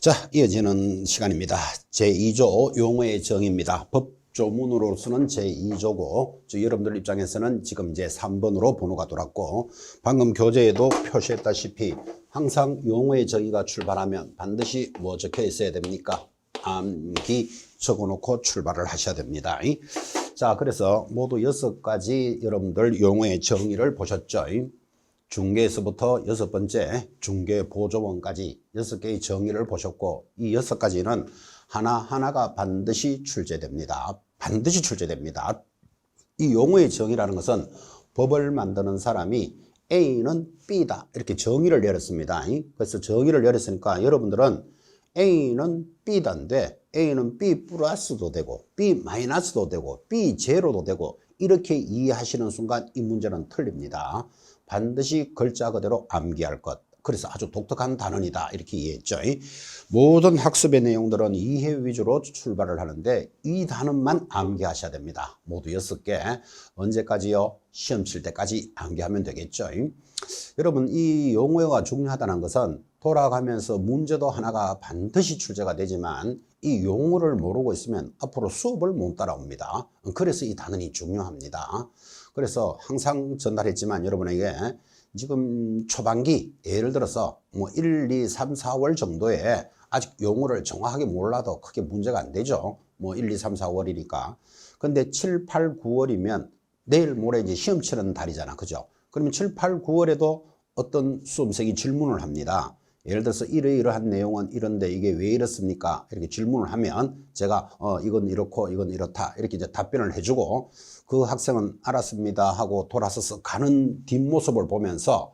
자, 이어지는 시간입니다. 제2조 용어의 정의입니다. 법조문으로서는 제2조고, 여러분들 입장에서는 지금 이제 3번으로 번호가 돌았고, 방금 교재에도 표시했다시피 항상 용어의 정의가 출발하면 반드시 뭐 적혀 있어야 됩니까? 암기 적어놓고 출발을 하셔야 됩니다. 자, 그래서 모두 6가지 여러분들 용어의 정의를 보셨죠? 중개에서부터 6번째 중개보조원까지 6개의 정의를 보셨고, 이 6가지는 하나하나가 반드시 출제됩니다. 반드시 출제됩니다. 이 용어의 정의라는 것은 법을 만드는 사람이 A는 B다 이렇게 정의를 내렸습니다. 그래서 정의를 내렸으니까 여러분들은 A는 B다인데 A는 B 플러스도 되고 B 마이너스도 되고 B 제로도 되고 이렇게 이해하시는 순간 이 문제는 틀립니다. 반드시 글자 그대로 암기할 것. 그래서 아주 독특한 단원이다 이렇게 이해했죠. 모든 학습의 내용들은 이해 위주로 출발을 하는데 이 단원만 암기하셔야 됩니다. 모두 6개. 언제까지요? 시험 칠 때까지 암기하면 되겠죠. 여러분, 이 용어가 중요하다는 것은 돌아가면서 문제도 하나가 반드시 출제가 되지만 이 용어를 모르고 있으면 앞으로 수업을 못 따라옵니다. 그래서 이 단원이 중요합니다. 그래서 항상 전달했지만 여러분에게 지금 초반기 예를 들어서 뭐 1, 2, 3, 4월 정도에 아직 용어를 정확하게 몰라도 크게 문제가 안 되죠. 뭐 1, 2, 3, 4월이니까. 근데 7, 8, 9월이면 내일 모레 이제 시험 치는 달이잖아. 그죠? 그러면 7, 8, 9월에도 어떤 수험생이 질문을 합니다. 예를 들어서 이러이러한 내용은 이런데 이게 왜 이렇습니까? 이렇게 질문을 하면 제가 이건 이렇고 이건 이렇다 이렇게 이제 답변을 해주고 그 학생은 알았습니다 하고 돌아서서 가는 뒷모습을 보면서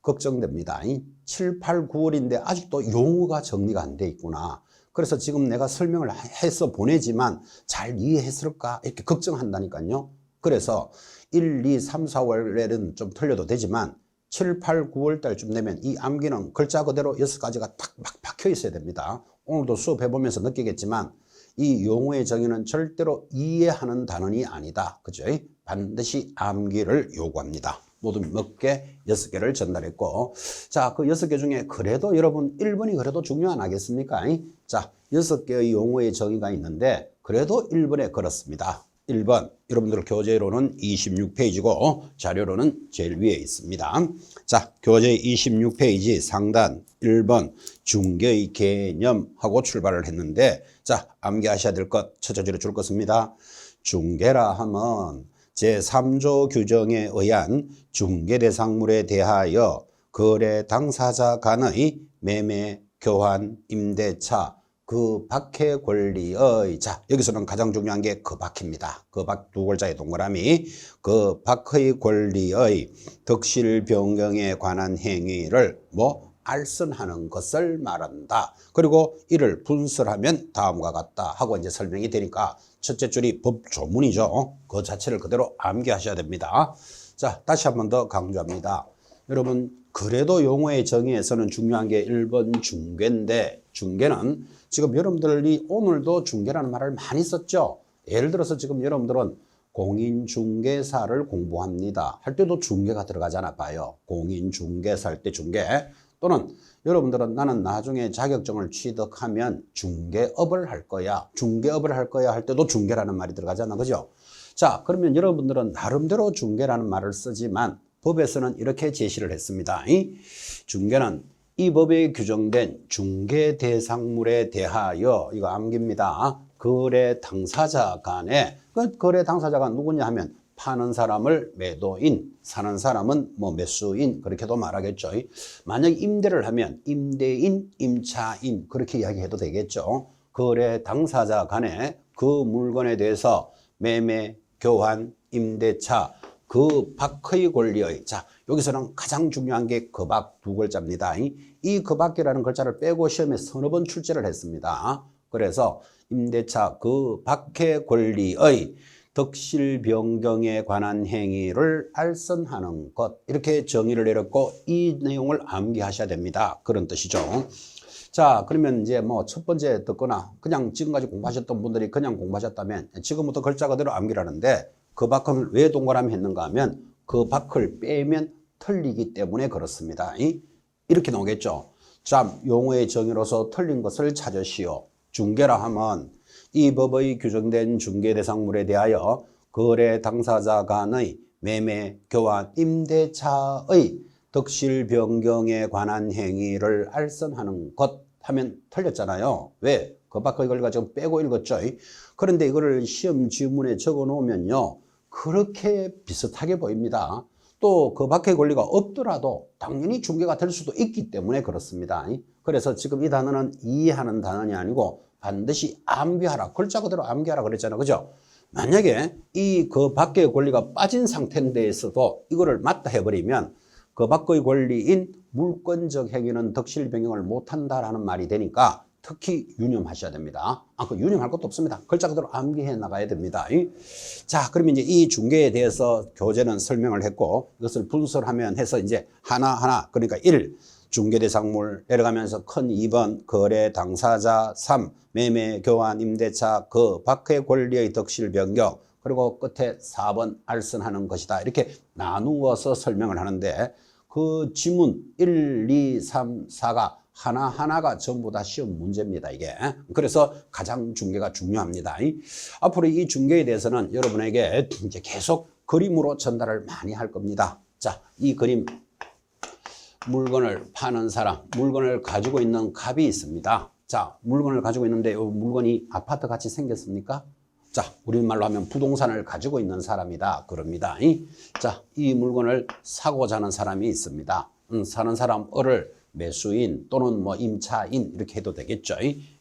걱정됩니다. 7, 8, 9월인데 아직도 용어가 정리가 안 돼 있구나. 그래서 지금 내가 설명을 해서 보내지만 잘 이해했을까? 이렇게 걱정한다니까요. 그래서 1, 2, 3, 4월에는 좀 틀려도 되지만 7, 8, 9월 달쯤 되면 이 암기는 글자 그대로 6가지가 딱 막 박혀 있어야 됩니다. 오늘도 수업해보면서 느끼겠지만 이 용어의 정의는 절대로 이해하는 단원이 아니다. 그죠? 반드시 암기를 요구합니다. 모두 몇 개? 6개를 전달했고, 자, 그 6개 중에 그래도 여러분 1번이 그래도 중요 안 하겠습니까? 자, 6개의 용어의 정의가 있는데 그래도 1번에 그렇습니다. 1번 여러분들 교재로는 26페이지고 자료로는 제일 위에 있습니다. 자, 교재 26페이지 상단 1번 중개의 개념하고 출발을 했는데, 자, 암기하셔야 될 것 첫째 줄에 줄 것입니다. 중개라 하면 제3조 규정에 의한 중개대상물에 대하여 거래 당사자 간의 매매, 교환, 임대차 그 밖의 권리의, 자, 여기서는 가장 중요한 게 그 밖입니다. 그 밖 두 글자의 동그라미, 그 밖의 권리의 덕실 변경에 관한 행위를 뭐 알선하는 것을 말한다. 그리고 이를 분설하면 다음과 같다 하고 이제 설명이 되니까 첫째 줄이 법조문이죠. 그 자체를 그대로 암기하셔야 됩니다. 자, 다시 한 번 더 강조합니다. 여러분, 그래도 용어의 정의에서는 중요한 게 1번 중개인데, 중개는 지금 여러분들이 오늘도 중개라는 말을 많이 썼죠. 예를 들어서 지금 여러분들은 공인중개사를 공부합니다 할 때도 중개가 들어가잖아 봐요. 공인중개사 할 때 중개, 또는 여러분들은 나는 나중에 자격증을 취득하면 중개업을 할 거야, 중개업을 할 거야 할 때도 중개라는 말이 들어가잖아. 그죠? 자, 그러면 여러분들은 나름대로 중개라는 말을 쓰지만 법에서는 이렇게 제시를 했습니다. 중개는 이 법에 규정된 중개 대상물에 대하여, 이거 암기입니다. 거래 당사자 간에, 그 거래 당사자가 누구냐 하면 파는 사람을 매도인, 사는 사람은 뭐 매수인, 그렇게도 말하겠죠. 만약 임대를 하면 임대인, 임차인 그렇게 이야기해도 되겠죠. 거래 당사자 간에 그 물건에 대해서 매매, 교환, 임대차 그 밖의 권리의, 자, 여기서는 가장 중요한 게 그 밖 두 글자입니다. 이 그 밖이라는 글자를 빼고 시험에 서너 번 출제를 했습니다. 그래서 임대차 그 밖의 권리의 덕실 변경에 관한 행위를 알선하는 것, 이렇게 정의를 내렸고 이 내용을 암기하셔야 됩니다. 그런 뜻이죠. 자, 그러면 이제 뭐 첫 번째 듣거나 그냥 지금까지 공부하셨던 분들이 그냥 공부하셨다면 지금부터 글자 그대로 암기라는데, 그 밖을 왜 동그라미 했는가 하면 그 밖을 빼면 틀리기 때문에 그렇습니다. 이렇게 나오겠죠. 자, 용어의 정의로서 틀린 것을 찾으시오. 중개라 하면 이 법의 규정된 중개 대상물에 대하여 거래 당사자 간의 매매, 교환, 임대차의 덕실 변경에 관한 행위를 알선하는 것 하면 틀렸잖아요. 왜? 그 밖의 권리가 지금 빼고 읽었죠. 그런데 이거를 시험 지문에 적어 놓으면요, 그렇게 비슷하게 보입니다. 또 그 밖의 권리가 없더라도 당연히 중개가 될 수도 있기 때문에 그렇습니다. 그래서 지금 이 단어는 이해하는 단어이 아니고 반드시 암기하라. 글자 그대로 암기하라 그랬잖아요. 그죠? 만약에 이 그 밖의 권리가 빠진 상태인데에서도 이거를 맞다 해버리면 그 밖의 권리인 물권적 행위는 덕실 변경을 못한다라는 말이 되니까 특히 유념하셔야 됩니다. 그 유념할 것도 없습니다. 글자 그대로 암기해 나가야 됩니다. 자, 그러면 이제 이 중개에 대해서 교재는 설명을 했고 이것을 분설하면 해서 이제 하나하나, 그러니까 1. 중개대상물 내려가면서 큰 2번 거래 당사자, 3. 매매, 교환, 임대차, 그 밖의 권리의 덕실 변경, 그리고 끝에 4번 알선하는 것이다. 이렇게 나누어서 설명을 하는데 그 지문 1, 2, 3, 4가 하나하나가 전부 다 시험 문제입니다, 이게. 그래서 가장 중개가 중요합니다. 앞으로 이 중개에 대해서는 여러분에게 이제 계속 그림으로 전달을 많이 할 겁니다. 자, 이 그림. 물건을 파는 사람, 물건을 가지고 있는 갑이 있습니다. 자, 물건을 가지고 있는데 이 물건이 아파트 같이 생겼습니까? 자, 우리말로 하면 부동산을 가지고 있는 사람이다. 그럽니다. 자, 이 물건을 사고자 하는 사람이 있습니다. 사는 사람을 매수인 또는 뭐 임차인 이렇게 해도 되겠죠.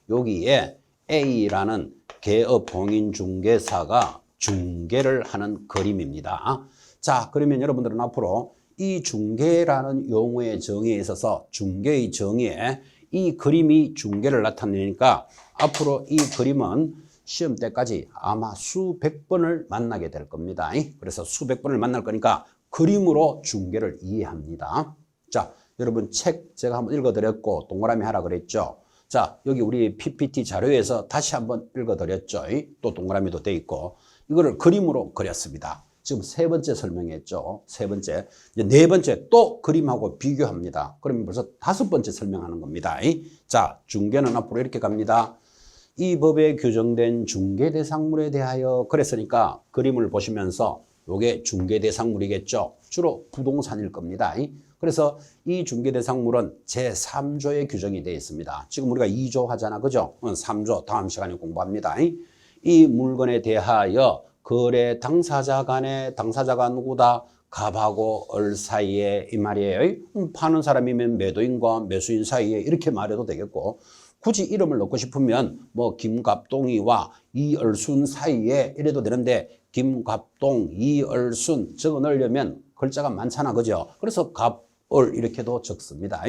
여기에 A라는 개업 공인중개사가 중개를 하는 그림입니다. 자, 그러면 여러분들은 앞으로 이 중개라는 용어의 정의에 있어서 중개의 정의에 이 그림이 중개를 나타내니까 앞으로 이 그림은 시험 때까지 아마 수백 번을 만나게 될 겁니다. 그래서 수백 번을 만날 거니까 그림으로 중개를 이해합니다. 자, 여러분 책 제가 한번 읽어드렸고 동그라미 하라 그랬죠. 자, 여기 우리 PPT 자료에서 다시 한번 읽어드렸죠. 또 동그라미도 돼 있고 이거를 그림으로 그렸습니다. 지금 세 번째 설명했죠. 세 번째. 이제 네 번째 또 그림하고 비교합니다. 그러면 벌써 다섯 번째 설명하는 겁니다. 자, 중개는 앞으로 이렇게 갑니다. 이 법에 규정된 중개대상물에 대하여 그랬으니까 그림을 보시면서 이게 중개대상물이겠죠. 주로 부동산일 겁니다. 그래서 이 중개대상물은 제3조에 규정이 되어 있습니다. 지금 우리가 2조 하잖아. 그죠? 3조 다음 시간에 공부합니다. 이 물건에 대하여 거래 당사자 간에, 당사자가 누구다? 갑하고 을 사이에 이 말이에요. 파는 사람이면 매도인과 매수인 사이에 이렇게 말해도 되겠고 굳이 이름을 넣고 싶으면 뭐 김갑동이와 이얼순 사이에 이래도 되는데 김갑동, 이얼순 적어 넣으려면 글자가 많잖아. 그죠? 그래서 갑을 이렇게도 적습니다.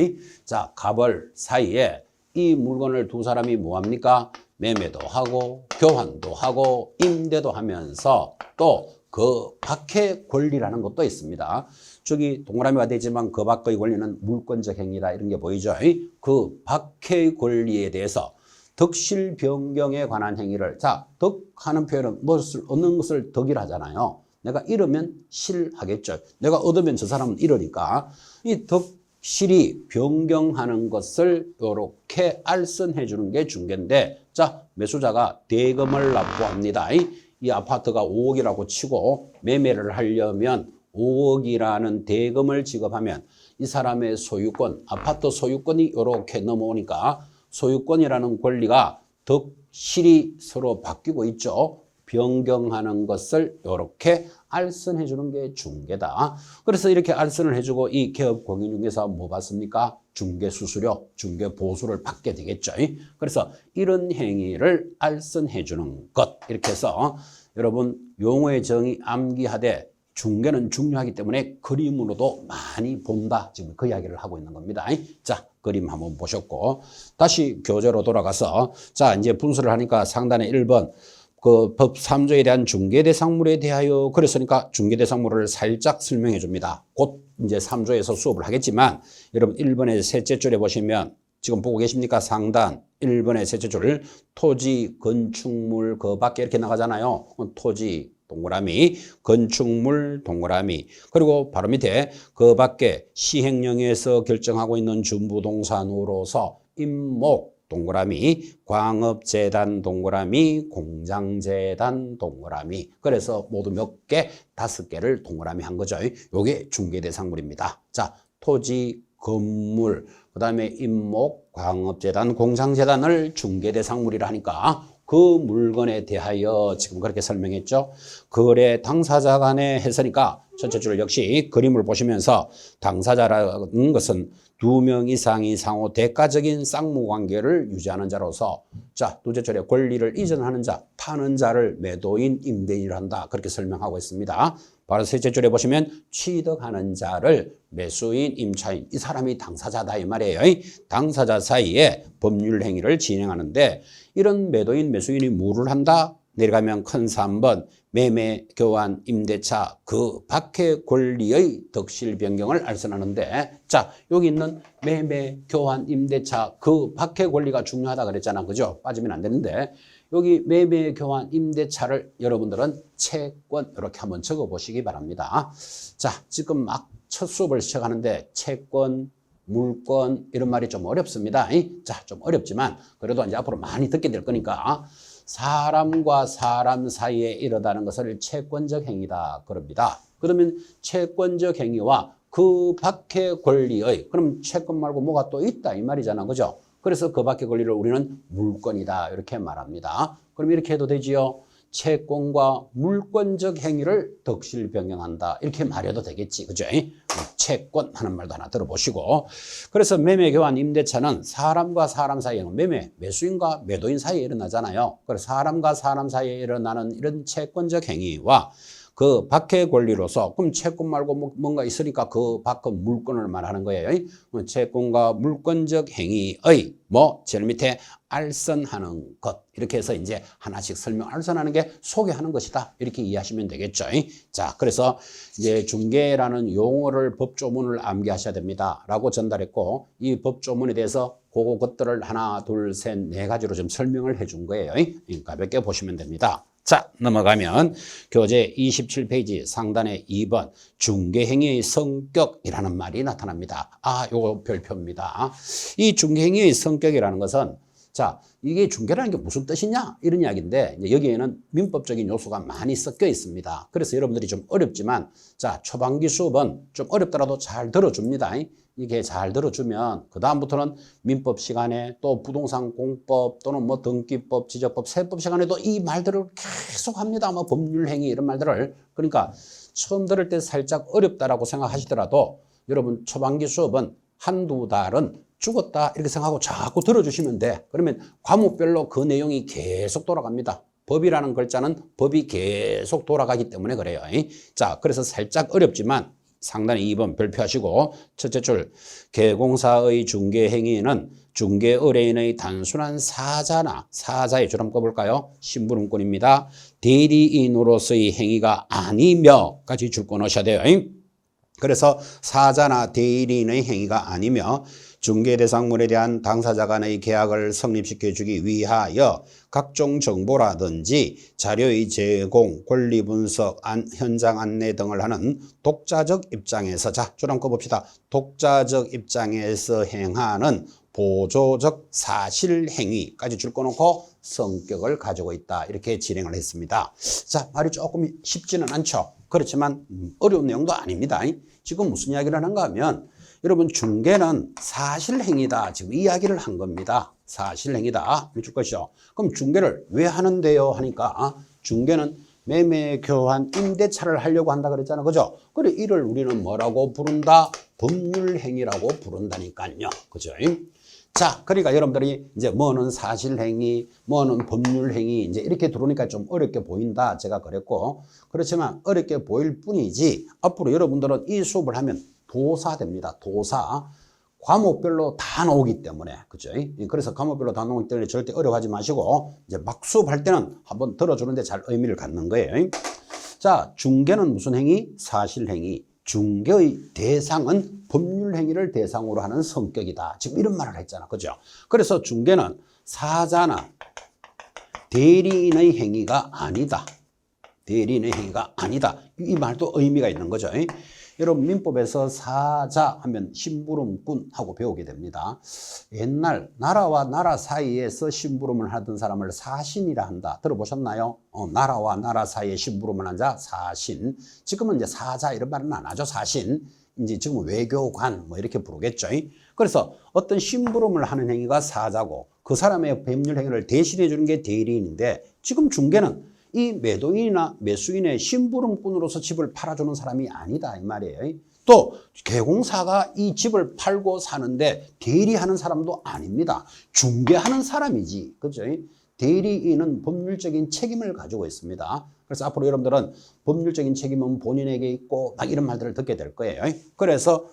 자, 갑을 사이에 이 물건을 두 사람이 뭐합니까? 매매도 하고 교환도 하고 임대도 하면서 또 그 밖의 권리라는 것도 있습니다. 저기 동그라미가 되지만 그 밖의 권리는 물권적 행위다 이런 게 보이죠. 그 밖의 권리에 대해서 덕실 변경에 관한 행위를, 자, 덕하는 표현은 무엇을 얻는 것을 덕이라 하잖아요. 내가 잃으면 실하겠죠. 내가 얻으면 저 사람은 잃으니까 이 덕실이 변경하는 것을 이렇게 알선해 주는 게 중개인데, 자, 매수자가 대금을 납부합니다. 이 아파트가 5억이라고 치고 매매를 하려면 5억이라는 대금을 지급하면 이 사람의 소유권, 아파트 소유권이 이렇게 넘어오니까 소유권이라는 권리가 덕실이 서로 바뀌고 있죠. 변경하는 것을 이렇게 알선해 주는 게 중개다. 그래서 이렇게 알선을 해주고 이 개업 공인중개사 뭐 받습니까? 중개수수료, 중개보수를 받게 되겠죠. 그래서 이런 행위를 알선해 주는 것, 이렇게 해서 여러분 용어의 정의 암기하되 중개는 중요하기 때문에 그림으로도 많이 본다. 지금 그 이야기를 하고 있는 겁니다. 자, 그림 한번 보셨고 다시 교재로 돌아가서 자, 이제 분수를 하니까 상단에 1번 그 법 3조에 대한 중개대상물에 대하여 그랬으니까 중개대상물을 살짝 설명해 줍니다. 곧 이제 3조에서 수업을 하겠지만 여러분 1번의 셋째 줄에 보시면 지금 보고 계십니까? 상단 1번의 셋째 줄 토지, 건축물 그 밖에 이렇게 나가잖아요. 토지, 동그라미, 건축물 동그라미, 그리고 바로 밑에 그 밖에 시행령에서 결정하고 있는 준부동산으로서 임목 동그라미, 광업재단 동그라미, 공장재단 동그라미. 그래서 모두 몇 개? 5개를 동그라미 한 거죠. 요게 중개대상물입니다. 자, 토지, 건물, 그 다음에 임목, 광업재단, 공장재단을 중개대상물이라 하니까 그 물건에 대하여 지금 그렇게 설명했죠. 거래 당사자 간에 했으니까 첫째 줄 역시 그림을 보시면서 당사자라는 것은 2명 이상이 상호 대가적인 쌍무관계를 유지하는 자로서 자, 둘째 줄에 권리를 이전하는 자, 파는 자를 매도인, 임대인이라 한다. 그렇게 설명하고 있습니다. 바로 셋째 줄에 보시면 취득하는 자를 매수인, 임차인, 이 사람이 당사자다 이 말이에요. 당사자 사이에 법률 행위를 진행하는데 이런 매도인, 매수인이 뭐를 한다? 내려가면 큰 3번 매매, 교환, 임대차 그 밖의 권리의 덕실 변경을 알선하는데 자, 여기 있는 매매, 교환, 임대차 그 밖의 권리가 중요하다 그랬잖아. 그죠? 빠지면 안 되는데 여기 매매, 교환, 임대차를 여러분들은 채권 이렇게 한번 적어 보시기 바랍니다. 자, 지금 막 첫 수업을 시작하는데 채권, 물권 이런 말이 좀 어렵습니다. 자, 좀 어렵지만 그래도 이제 앞으로 많이 듣게 될 거니까 사람과 사람 사이에 이르다는 것을 채권적 행위다 그럽니다. 그러면 채권적 행위와 그 밖의 권리의 그럼 채권 말고 뭐가 또 있다 이 말이잖아. 그죠? 그래서 그 밖의 권리를 우리는 물권이다 이렇게 말합니다. 그럼 이렇게 해도 되지요. 채권과 물권적 행위를 덕실 변경한다 이렇게 말해도 되겠지. 그죠? 채권 하는 말도 하나 들어보시고 그래서 매매, 교환, 임대차는 사람과 사람 사이에 매매, 매수인과 매도인 사이에 일어나잖아요. 그래서 사람과 사람 사이에 일어나는 이런 채권적 행위와 그 밖의 권리로서 그럼 채권 말고 뭔가 있으니까 그 밖의 물권을 말하는 거예요. 채권과 물권적 행위의 제일 밑에 알선하는 것 이렇게 해서 이제 하나씩 알선하는 게 소개하는 것이다 이렇게 이해하시면 되겠죠. 자, 그래서 이제 중개라는 용어를 법조문을 암기하셔야 됩니다 라고 전달했고 이 법조문에 대해서 그것들을 하나, 둘, 셋, 네 가지로 좀 설명을 해준 거예요. 가볍게 보시면 됩니다. 자, 넘어가면 교재 27페이지 상단에 2번 중개행위의 성격이라는 말이 나타납니다. 아, 요거 별표입니다. 이 중개행위의 성격이라는 것은 자, 이게 중개라는 게 무슨 뜻이냐? 이런 이야기인데 여기에는 민법적인 요소가 많이 섞여 있습니다. 그래서 여러분들이 좀 어렵지만 자, 초반기 수업은 좀 어렵더라도 잘 들어줍니다. 이게 잘 들어주면 그 다음부터는 민법 시간에 또 부동산 공법 또는 등기법, 지적법, 세법 시간에도 이 말들을 계속 합니다. 법률행위 이런 말들을. 그러니까 처음 들을 때 살짝 어렵다라고 생각하시더라도 여러분 초반기 수업은 한두 달은 죽었다 이렇게 생각하고 자꾸 들어주시면 돼. 그러면 과목별로 그 내용이 계속 돌아갑니다. 법이라는 글자는 법이 계속 돌아가기 때문에 그래요. 자, 그래서 살짝 어렵지만 상단에 2번 별표하시고 첫째 줄 개공사의 중개행위는 중개의뢰인의 단순한 사자의 줄 한번 꺼볼까요? 신부름꾼입니다. 대리인으로서의 행위가 아니며까지 줄 꺼놓으셔야 돼요. 그래서 사자나 대리인의 행위가 아니며 중개대상물에 대한 당사자 간의 계약을 성립시켜주기 위하여 각종 정보라든지 자료의 제공, 권리 분석, 현장 안내 등을 하는 독자적 입장에서 자, 줄 한번 꺼봅시다. 독자적 입장에서 행하는 보조적 사실행위까지 줄 꺼놓고 성격을 가지고 있다. 이렇게 진행을 했습니다. 자, 말이 조금 쉽지는 않죠. 그렇지만 어려운 내용도 아닙니다. 지금 무슨 이야기를 하는가 하면 여러분 중개는 사실행위다. 지금 이야기를 한 겁니다. 사실행위다. 해줄 것이요. 그럼 중개를 왜 하는데요? 하니까 중개는 매매, 교환, 임대차를 하려고 한다 그랬잖아. 그죠? 그래, 이를 우리는 뭐라고 부른다? 법률행위라고 부른다니까요. 그죠? 자, 그러니까 여러분들이 이제 뭐는 사실행위, 뭐는 법률행위 이제 이렇게 들어오니까 좀 어렵게 보인다. 제가 그랬고. 그렇지만 어렵게 보일 뿐이지 앞으로 여러분들은 이 수업을 하면 도사됩니다. 도사. 과목별로 다 나오기 때문에. 그죠? 그래서 과목별로 다 나오기 때문에 절대 어려워하지 마시고 이제 막 수업할 때는 한번 들어주는데 잘 의미를 갖는 거예요. 자, 중개는 무슨 행위? 사실행위. 중개의 대상은 법률행위를 대상으로 하는 성격이다. 지금 이런 말을 했잖아. 그죠? 그래서 중개는 사자나 대리인의 행위가 아니다. 대리인의 행위가 아니다. 이 말도 의미가 있는 거죠. 여러분 민법에서 사자 하면 심부름꾼하고 배우게 됩니다. 옛날 나라와 나라 사이에서 심부름을 하던 사람을 사신이라 한다. 들어보셨나요? 나라와 나라 사이에 심부름을 한 자 사신. 지금은 이제 사자 이런 말은 안 하죠. 사신. 이제 지금 외교관 뭐 이렇게 부르겠죠. 그래서 어떤 심부름을 하는 행위가 사자고 그 사람의 법률 행위를 대신해 주는 게 대리인인데 지금 중개는 이 매도인이나 매수인의 심부름꾼으로서 집을 팔아주는 사람이 아니다 이 말이에요. 또 개공사가 이 집을 팔고 사는데 대리하는 사람도 아닙니다. 중개하는 사람이지. 그죠? 대리인은 법률적인 책임을 가지고 있습니다. 그래서 앞으로 여러분들은 법률적인 책임은 본인에게 있고 막 이런 말들을 듣게 될 거예요. 그래서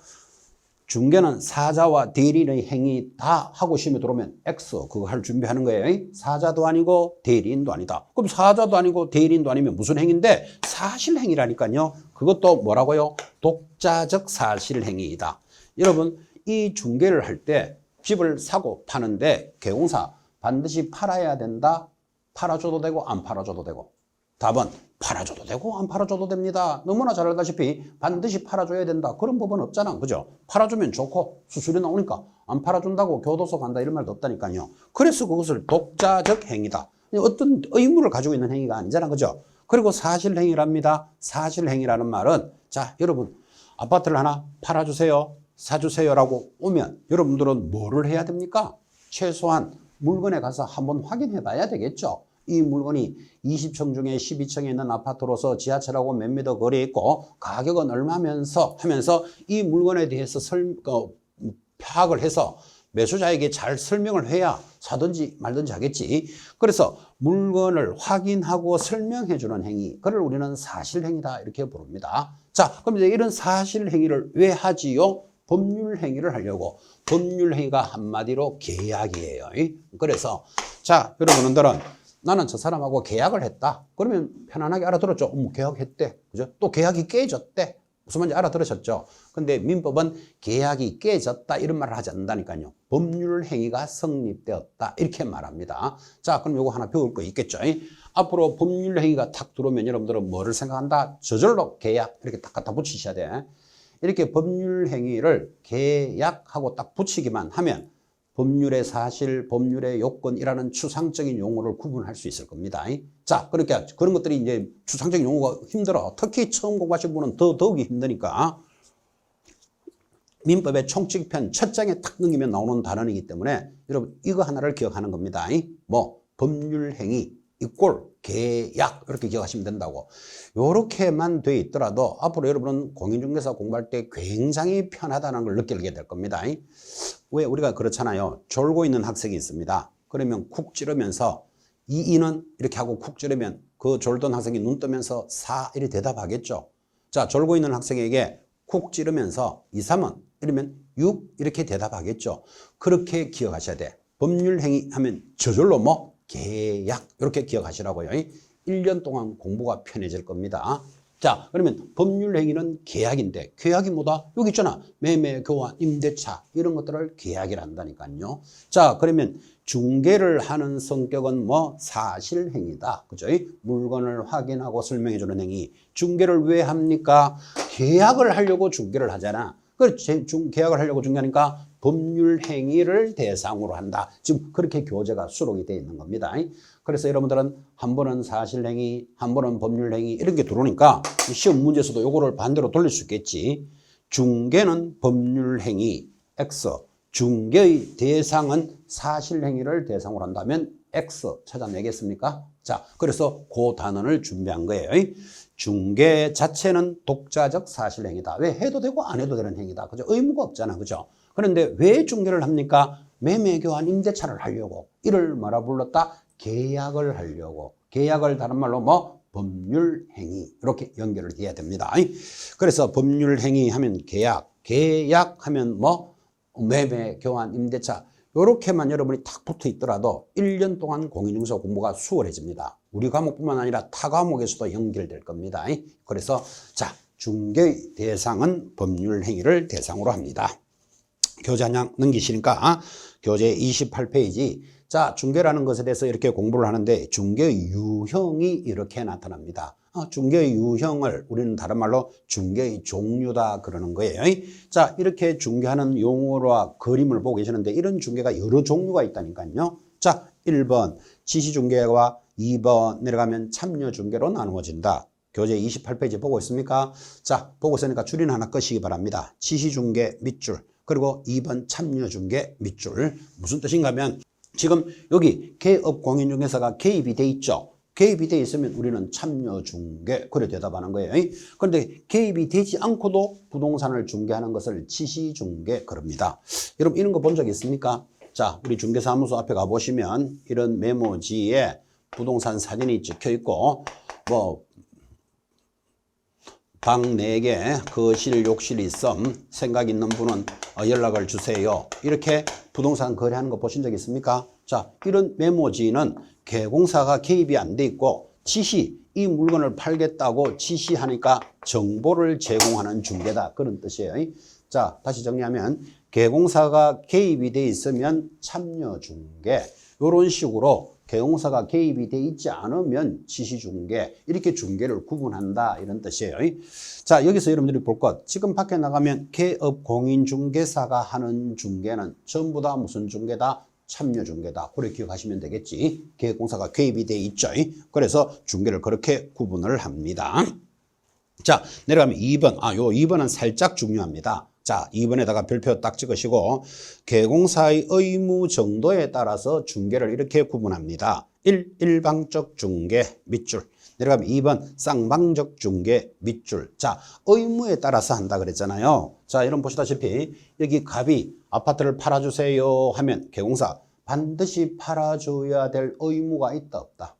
중개는 사자와 대리인의 행위 다 하고 시험에 들어오면 X 그거 할 준비하는 거예요. 사자도 아니고 대리인도 아니다. 그럼 사자도 아니고 대리인도 아니면 무슨 행위인데 사실행위라니까요. 그것도 뭐라고요? 독자적 사실행위이다. 여러분 이 중개를 할 때 집을 사고 파는데 개공사 반드시 팔아야 된다. 팔아줘도 되고 안 팔아줘도 되고. 답은 팔아줘도 되고 안 팔아줘도 됩니다. 너무나 잘 알다시피 반드시 팔아줘야 된다. 그런 법은 없잖아. 그죠? 팔아주면 좋고 수수료 나오니까 안 팔아준다고 교도소 간다 이런 말도 없다니까요. 그래서 그것을 독자적 행위다. 어떤 의무를 가지고 있는 행위가 아니잖아. 그죠? 그리고 사실행위랍니다. 사실행위라는 말은 자 여러분 아파트를 하나 팔아주세요. 사주세요라고 오면 여러분들은 뭐를 해야 됩니까? 최소한 물건에 가서 한번 확인해 봐야 되겠죠. 이 물건이 20층 중에 12층에 있는 아파트로서 지하철하고 몇 미터 거리에 있고 가격은 얼마면서 하면서 이 물건에 대해서 파악을 해서 매수자에게 잘 설명을 해야 사든지 말든지 하겠지. 그래서 물건을 확인하고 설명해 주는 행위, 그걸 우리는 사실행위다 이렇게 부릅니다. 자, 그럼 이제 이런 사실행위를 왜 하지요? 법률행위를 하려고. 법률행위가 한마디로 계약이에요. 그래서 자 여러분들은 나는 저 사람하고 계약을 했다. 그러면 편안하게 알아들었죠. 계약했대. 그죠? 또 계약이 깨졌대. 무슨 말인지 알아들으셨죠? 근데 민법은 계약이 깨졌다 이런 말을 하지 않는다니까요. 법률 행위가 성립되었다 이렇게 말합니다. 자, 그럼 요거 하나 배울 거 있겠죠? 앞으로 법률 행위가 탁 들어오면 여러분들은 뭐를 생각한다? 저절로 계약 이렇게 딱 갖다 붙이셔야 돼. 이렇게 법률 행위를 계약하고 딱 붙이기만 하면 법률의 사실, 법률의 요건이라는 추상적인 용어를 구분할 수 있을 겁니다. 자, 그러니까 그런 것들이 이제 추상적인 용어가 힘들어. 특히 처음 공부하신 분은 더욱이 힘드니까 민법의 총칙편 첫 장에 탁 넘기면 나오는 단어이기 때문에 여러분 이거 하나를 기억하는 겁니다. 뭐 법률 행위 이꼴 계약 이렇게 기억하시면 된다고. 요렇게만 돼 있더라도 앞으로 여러분은 공인중개사 공부할 때 굉장히 편하다는 걸 느끼게 될 겁니다. 왜 우리가 그렇잖아요. 졸고 있는 학생이 있습니다. 그러면 쿡 찌르면서 이는 이렇게 하고 쿡 찌르면 그 졸던 학생이 눈 뜨면서 사 이렇게 대답하겠죠. 자, 졸고 있는 학생에게 쿡 찌르면서 2, 3은 이러면 6 이렇게 대답하겠죠. 그렇게 기억하셔야 돼. 법률행위 하면 저절로 뭐 계약 이렇게 기억하시라고요. 1년 동안 공부가 편해질 겁니다. 자, 그러면 법률행위는 계약인데 계약이 뭐다? 여기 있잖아. 매매, 교환, 임대차 이런 것들을 계약이라 한다니까요. 자, 그러면 중개를 하는 성격은 뭐 사실행위다. 그죠? 물건을 확인하고 설명해 주는 행위. 중개를 왜 합니까? 계약을 하려고 중개를 하잖아. 계약을 하려고 중개하니까 법률행위를 대상으로 한다. 지금 그렇게 교재가 수록이 되어 있는 겁니다. 그래서 여러분들은 한 번은 사실행위, 한 번은 법률행위 이런 게 들어오니까 시험 문제에서도 요거를 반대로 돌릴 수 있겠지. 중개는 법률행위, X. 중개의 대상은 사실행위를 대상으로 한다면 X 찾아내겠습니까? 자, 그래서 그 단원을 준비한 거예요. 중개 자체는 독자적 사실행위다. 왜? 해도 되고 안 해도 되는 행위다. 그죠? 의무가 없잖아. 그죠? 그런데 왜 중개를 합니까? 매매, 교환, 임대차를 하려고. 이를 뭐라 불렀다? 계약을 하려고. 계약을 다른 말로 뭐? 법률행위. 이렇게 연결을 해야 됩니다. 그래서 법률행위 하면 계약. 계약하면 뭐? 매매, 교환, 임대차. 요렇게만 여러분이 탁 붙어 있더라도 1년 동안 공인중개사 공부가 수월해집니다. 우리 과목뿐만 아니라 타 과목에서도 연결될 겁니다. 그래서 자, 중개 대상은 법률행위를 대상으로 합니다. 교재 한 장 넘기시니까 교재 28페이지. 자, 중개라는 것에 대해서 이렇게 공부를 하는데 중개의 유형이 이렇게 나타납니다. 중개의 유형을 우리는 다른 말로 중개의 종류다 그러는 거예요. 자, 이렇게 중개하는 용어와 그림을 보고 계시는데 이런 중개가 여러 종류가 있다니까요. 자, 1번 지시중개와 2번 내려가면 참여중개로 나누어진다. 교재 28페이지 보고 있습니까? 자, 보고 있으니까 줄이나 하나 끄시기 바랍니다. 지시중개 밑줄 그리고 2번 참여중개 밑줄. 무슨 뜻인가 하면 지금 여기 개업공인중개사가 개입이 돼 있죠. 개입이 돼 있으면 우리는 참여중개 그래 대답하는 거예요. 그런데 개입이 되지 않고도 부동산을 중개하는 것을 지시중개 그럽니다. 여러분 이런 거 본 적 있습니까? 자, 우리 중개사무소 앞에 가보시면 이런 메모지에 부동산 사진이 찍혀 있고 뭐 방 4개, 거실, 욕실 있음, 생각 있는 분은 연락을 주세요. 이렇게 부동산 거래하는 거 보신 적 있습니까? 자, 이런 메모지는 개공사가 개입이 안 돼 있고 지시, 이 물건을 팔겠다고 지시하니까 정보를 제공하는 중개다. 그런 뜻이에요. 자, 다시 정리하면 개공사가 개입이 돼 있으면 참여중개. 이런 식으로 개공사가 개입이 돼 있지 않으면 지시중개, 이렇게 중개를 구분한다 이런 뜻이에요. 자, 여기서 여러분들이 볼 것, 지금 밖에 나가면 개업공인중개사가 하는 중개는 전부 다 무슨 중개다? 참여중개다. 그렇게 기억하시면 되겠지. 개공사가 개입이 돼 있죠. 그래서 중개를 그렇게 구분을 합니다. 자, 내려가면 2번. 요 2번은 살짝 중요합니다. 자, 2번에다가 별표 딱 찍으시고 개공사의 의무 정도에 따라서 중개를 이렇게 구분합니다. 1. 일방적 중개 밑줄. 내려가면 2번 쌍방적 중개 밑줄. 자, 의무에 따라서 한다 그랬잖아요. 자, 여러분 보시다시피 여기 갑이 아파트를 팔아주세요 하면 개공사 반드시 팔아줘야 될 의무가 있다 없다?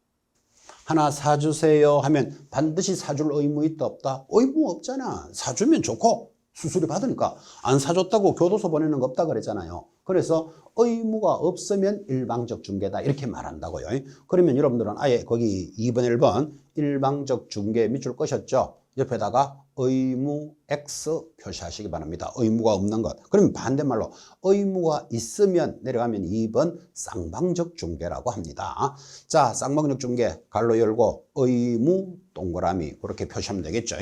하나 사주세요 하면 반드시 사줄 의무 있다 없다? 의무 없잖아. 사주면 좋고 수수료 받으니까. 안 사줬다고 교도소 보내는 거 없다 그랬잖아요. 그래서 의무가 없으면 일방적 중개다 이렇게 말한다고요. 그러면 여러분들은 아예 거기 2번 1번 일방적 중개 밑줄 끄셨죠. 옆에다가 의무 X 표시하시기 바랍니다. 의무가 없는 것. 그러면 반대말로 의무가 있으면 내려가면 2번 쌍방적 중개라고 합니다. 자, 쌍방적 중개 갈로 열고 의무 동그라미 그렇게 표시하면 되겠죠.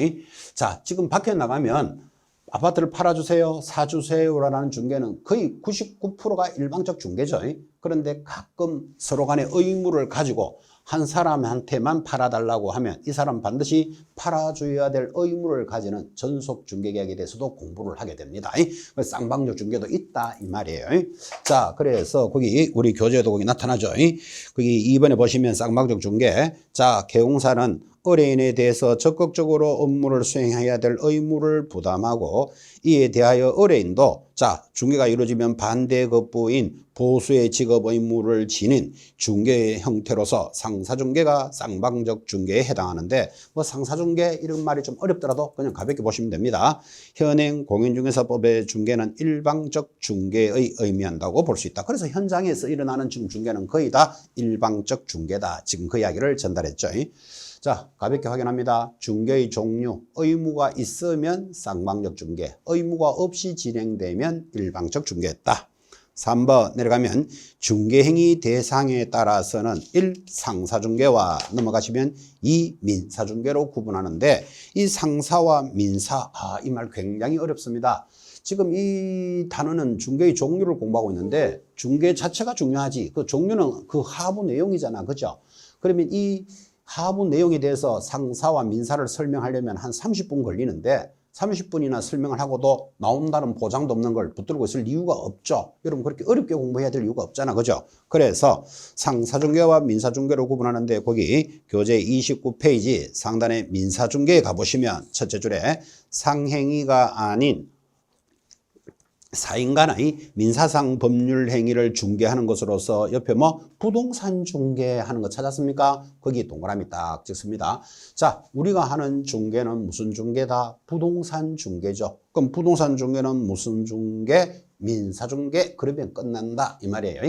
자, 지금 밖에 나가면 아파트를 팔아주세요, 사주세요라는 중개는 거의 99%가 일방적 중개죠. 그런데 가끔 서로 간의 의무를 가지고 한 사람한테만 팔아달라고 하면 이 사람 반드시 팔아줘야 될 의무를 가지는 전속 중개계약에 대해서도 공부를 하게 됩니다. 쌍방적 중개도 있다 이 말이에요. 자, 그래서 거기 우리 교재에도 거기 나타나죠. 거기 2번에 보시면 쌍방적 중개. 자, 개공사는 의뢰인에 대해서 적극적으로 업무를 수행해야 될 의무를 부담하고 이에 대하여 의뢰인도 자, 중개가 이루어지면 반대급부인 보수의 직업 의무를 지닌 중개의 형태로서 상사중개가 쌍방적 중개에 해당하는데 뭐 상사중개 이런 말이 좀 어렵더라도 그냥 가볍게 보시면 됩니다. 현행 공인중개사법의 중개는 일방적 중개의 의미한다고 볼 수 있다. 그래서 현장에서 일어나는 지금 중개는 거의 다 일방적 중개다. 지금 그 이야기를 전달했죠. 자, 가볍게 확인합니다. 중개의 종류, 의무가 있으면 쌍방적 중개, 의무가 없이 진행되면 일방적 중개였다. 3번 내려가면 중개행위 대상에 따라서는 1. 상사중개와 넘어가시면 2. 민사중개로 구분하는데 이 상사와 민사, 이 말 굉장히 어렵습니다. 지금 이 단어는 중개의 종류를 공부하고 있는데 중개 자체가 중요하지. 그 종류는 그 하부 내용이잖아. 그죠? 그러면 이 하부 내용에 대해서 상사와 민사를 설명하려면 한 30분 걸리는데 30분이나 설명을 하고도 나온다는 보장도 없는 걸 붙들고 있을 이유가 없죠. 여러분 그렇게 어렵게 공부해야 될 이유가 없잖아. 그죠? 그래서 상사중개와 민사중개로 구분하는데 거기 교재 29페이지 상단에 민사중개에 가보시면 첫째 줄에 상행위가 아닌 사인간의 민사상 법률 행위를 중개하는 것으로서 옆에 뭐 부동산 중개하는 거 찾았습니까? 거기 동그라미 딱 찍습니다. 자, 우리가 하는 중개는 무슨 중개다? 부동산 중개죠. 그럼 부동산 중개는 무슨 중개? 민사 중개. 그러면 끝난다 이 말이에요.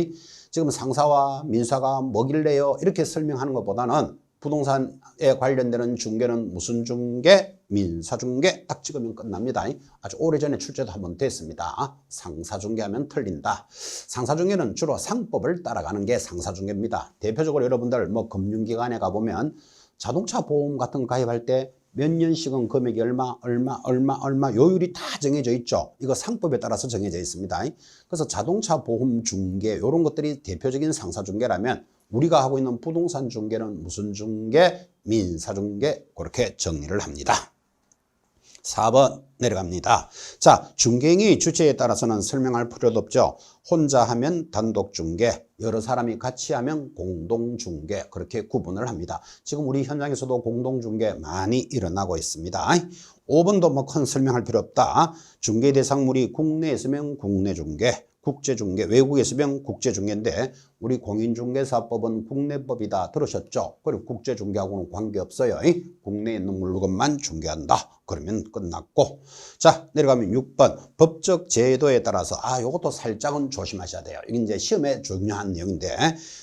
지금 상사와 민사가 뭐길래요? 이렇게 설명하는 것보다는 부동산에 관련되는 중개는 무슨 중개? 민사중개 딱 찍으면 끝납니다. 아주 오래전에 출제도 한번 됐습니다. 상사중개하면 틀린다. 상사중개는 주로 상법을 따라가는 게 상사중개입니다. 대표적으로 여러분들 뭐 금융기관에 가보면 자동차 보험 같은 거 가입할 때 몇 년씩은 금액이 얼마 요율이 다 정해져 있죠. 이거 상법에 따라서 정해져 있습니다. 그래서 자동차 보험 중개 이런 것들이 대표적인 상사 중개라면 우리가 하고 있는 부동산 중개는 무슨 중개? 민사 중개. 그렇게 정리를 합니다. 4번 내려갑니다. 자, 중개인이 주체에 따라서는 설명할 필요도 없죠. 혼자 하면 단독 중개, 여러 사람이 같이 하면 공동 중개, 그렇게 구분을 합니다. 지금 우리 현장에서도 공동 중개 많이 일어나고 있습니다. 5번도 뭐 큰 설명할 필요 없다. 중개 대상물이 국내에 있으면 국내 중개, 국제중개, 외국에 있으면 국제중개인데 우리 공인중개사법은 국내법이다 들으셨죠? 그리고 국제중개하고는 관계없어요. 국내에 있는 물건만 중개한다. 그러면 끝났고. 자, 내려가면 6번 법적 제도에 따라서 요것도 살짝은 조심하셔야 돼요. 이게 이제 시험에 중요한 내용인데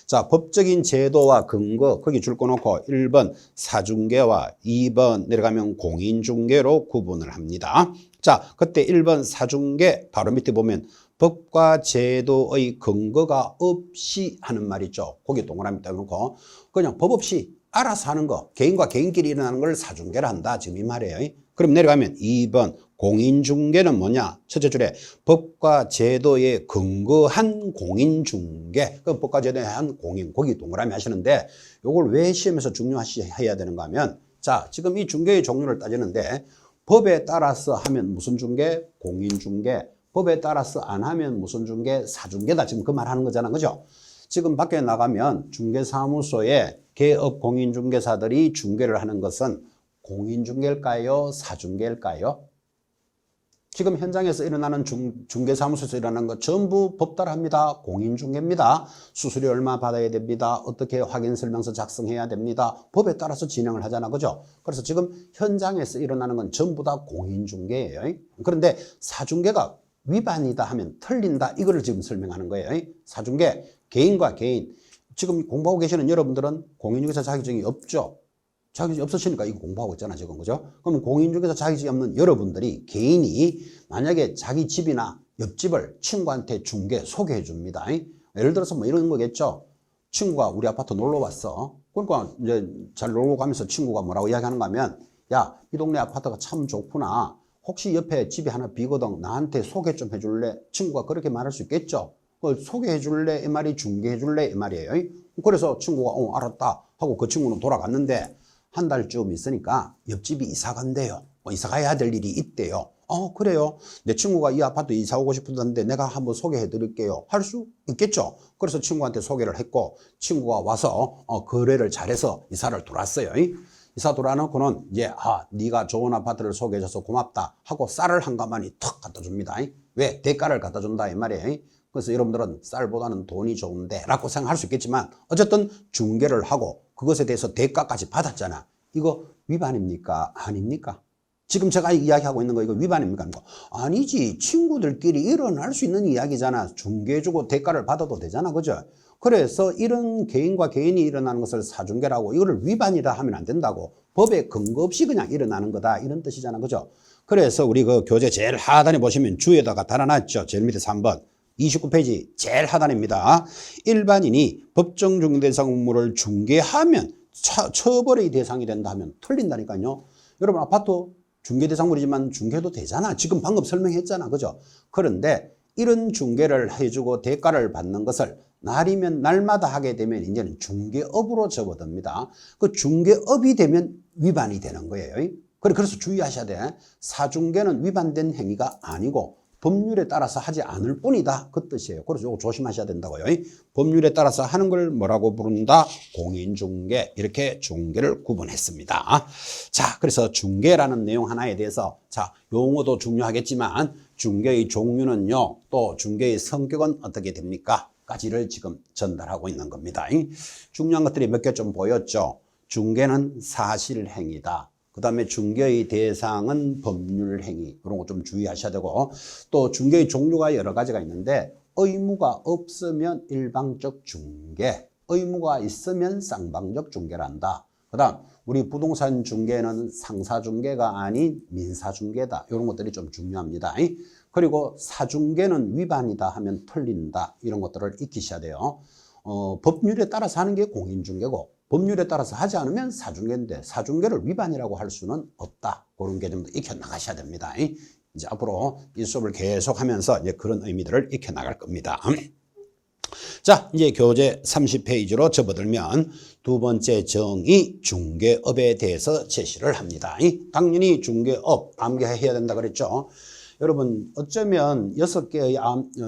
자, 법적인 제도와 근거 거기 줄 거 놓고 1번 사중개와 2번 내려가면 공인중개로 구분을 합니다. 자, 그때 1번 사중개 바로 밑에 보면 법과 제도의 근거가 없이 하는 말 있죠. 거기 동그라미 떼놓고 그냥 법 없이 알아서 하는 거, 개인과 개인끼리 일어나는 걸 사중개를 한다. 지금 이 말이에요. 그럼 내려가면 2번 공인중개는 뭐냐? 첫째 줄에 법과 제도에 근거한 공인중개. 그 법과 제도에 한 공인, 거기 동그라미 하시는데 이걸 왜 시험에서 중요해야 되는가 하면 자, 지금 이 중개의 종류를 따지는데 법에 따라서 하면 무슨 중개? 공인중개. 법에 따라서 안 하면 무슨 중개? 사중개다. 지금 그 말 하는 거잖아. 그죠? 지금 밖에 나가면 중개사무소에 개업 공인중개사들이 중개를 하는 것은 공인중개일까요? 사중개일까요? 지금 현장에서 일어나는 중개사무소에서 일어나는 거 전부 법 따라합니다. 공인중개입니다. 수수료 얼마 받아야 됩니다. 어떻게 확인설명서 작성해야 됩니다. 법에 따라서 진행을 하잖아. 그죠? 그래서 지금 현장에서 일어나는 건 전부 다 공인중개예요. 그런데 사중개가 위반이다 하면 틀린다. 이거를 지금 설명하는 거예요. 사중개, 개인과 개인. 지금 공부하고 계시는 여러분들은 공인중개사 자격증이 없죠. 자격증이 없으시니까 이거 공부하고 있잖아, 지금. 그죠? 그러면 공인중개사 자격증이 없는 여러분들이 개인이 만약에 자기 집이나 옆집을 친구한테 중개 소개해 줍니다. 예를 들어서 뭐 이런 거겠죠. 친구가 우리 아파트 놀러 왔어. 그러니까 이제 잘 놀러 가면서 친구가 뭐라고 이야기하는가 하면 야, 이 동네 아파트가 참 좋구나. 혹시 옆에 집이 하나 비거든. 나한테 소개 좀 해줄래? 친구가 그렇게 말할 수 있겠죠. 소개해 줄래? 이 말이 중개해 줄래? 이 말이에요. 그래서 친구가 알았다 하고 그 친구는 돌아갔는데 한 달쯤 있으니까 옆집이 이사 간대요. 이사 가야 될 일이 있대요. 그래요. 내 친구가 이 아파트 이사 오고 싶은데 내가 한번 소개해 드릴게요. 할 수 있겠죠. 그래서 친구한테 소개를 했고 친구가 와서 거래를 잘해서 이사를 들어왔어요. 이사 돌아놓고는 이제 네가 좋은 아파트를 소개해줘서 고맙다 하고 쌀을 한 가마니 턱 갖다 줍니다. 왜? 대가를 갖다 준다 이 말이에요. 그래서 여러분들은 쌀보다는 돈이 좋은데 라고 생각할 수 있겠지만 어쨌든 중개를 하고 그것에 대해서 대가까지 받았잖아. 이거 위반입니까? 아닙니까? 지금 제가 이야기하고 있는 거 이거 위반입니까? 아니지. 친구들끼리 일어날 수 있는 이야기잖아. 중개해주고 대가를 받아도 되잖아. 그죠? 그래서 이런 개인과 개인이 일어나는 것을 사중개라고 이거를 위반이라 하면 안 된다고. 법에 근거 없이 그냥 일어나는 거다. 이런 뜻이잖아. 그죠? 그래서 우리 그 교재 제일 하단에 보시면 주에다가 달아놨죠. 제일 밑에 3번. 29페이지 제일 하단입니다. 일반인이 법정 중개대상 업무를 중개하면 처벌의 대상이 된다 하면 틀린다니까요. 여러분 아파트 중개대상물이지만 중개도 되잖아. 지금 방금 설명했잖아. 그죠? 그런데 이런 중개를 해주고 대가를 받는 것을 날이면 날마다 하게 되면 이제는 중개업으로 접어듭니다. 그 중개업이 되면 위반이 되는 거예요. 그래서 주의하셔야 돼. 사중개는 위반된 행위가 아니고 법률에 따라서 하지 않을 뿐이다. 그 뜻이에요. 그래서 이거 조심하셔야 된다고요. 법률에 따라서 하는 걸 뭐라고 부른다? 공인중개. 이렇게 중개를 구분했습니다. 자, 그래서 중개라는 내용 하나에 대해서 자, 용어도 중요하겠지만 중개의 종류는요. 또 중개의 성격은 어떻게 됩니까? 까지를 지금 전달하고 있는 겁니다. 중요한 것들이 몇 개 좀 보였죠. 중개는 사실행위다. 그 다음에 중개의 대상은 법률행위. 그런 거 좀 주의하셔야 되고 또 중개의 종류가 여러 가지가 있는데 의무가 없으면 일방적 중개, 의무가 있으면 쌍방적 중개를 한다. 그 다음 우리 부동산 중개는 상사중개가 아닌 민사중개다. 이런 것들이 좀 중요합니다. 그리고 사중개는 위반이다 하면 틀린다. 이런 것들을 익히셔야 돼요. 법률에 따라서 하는 게 공인중개고 법률에 따라서 하지 않으면 사중개인데 사중개를 위반이라고 할 수는 없다. 그런 개념도 익혀나가셔야 됩니다. 이제 앞으로 이 수업을 계속하면서 이제 그런 의미들을 익혀나갈 겁니다. 자, 이제 교재 30페이지로 접어들면 두 번째 정의 중개업에 대해서 제시를 합니다. 당연히 중개업 암기해야 된다 그랬죠. 여러분 어쩌면 6개의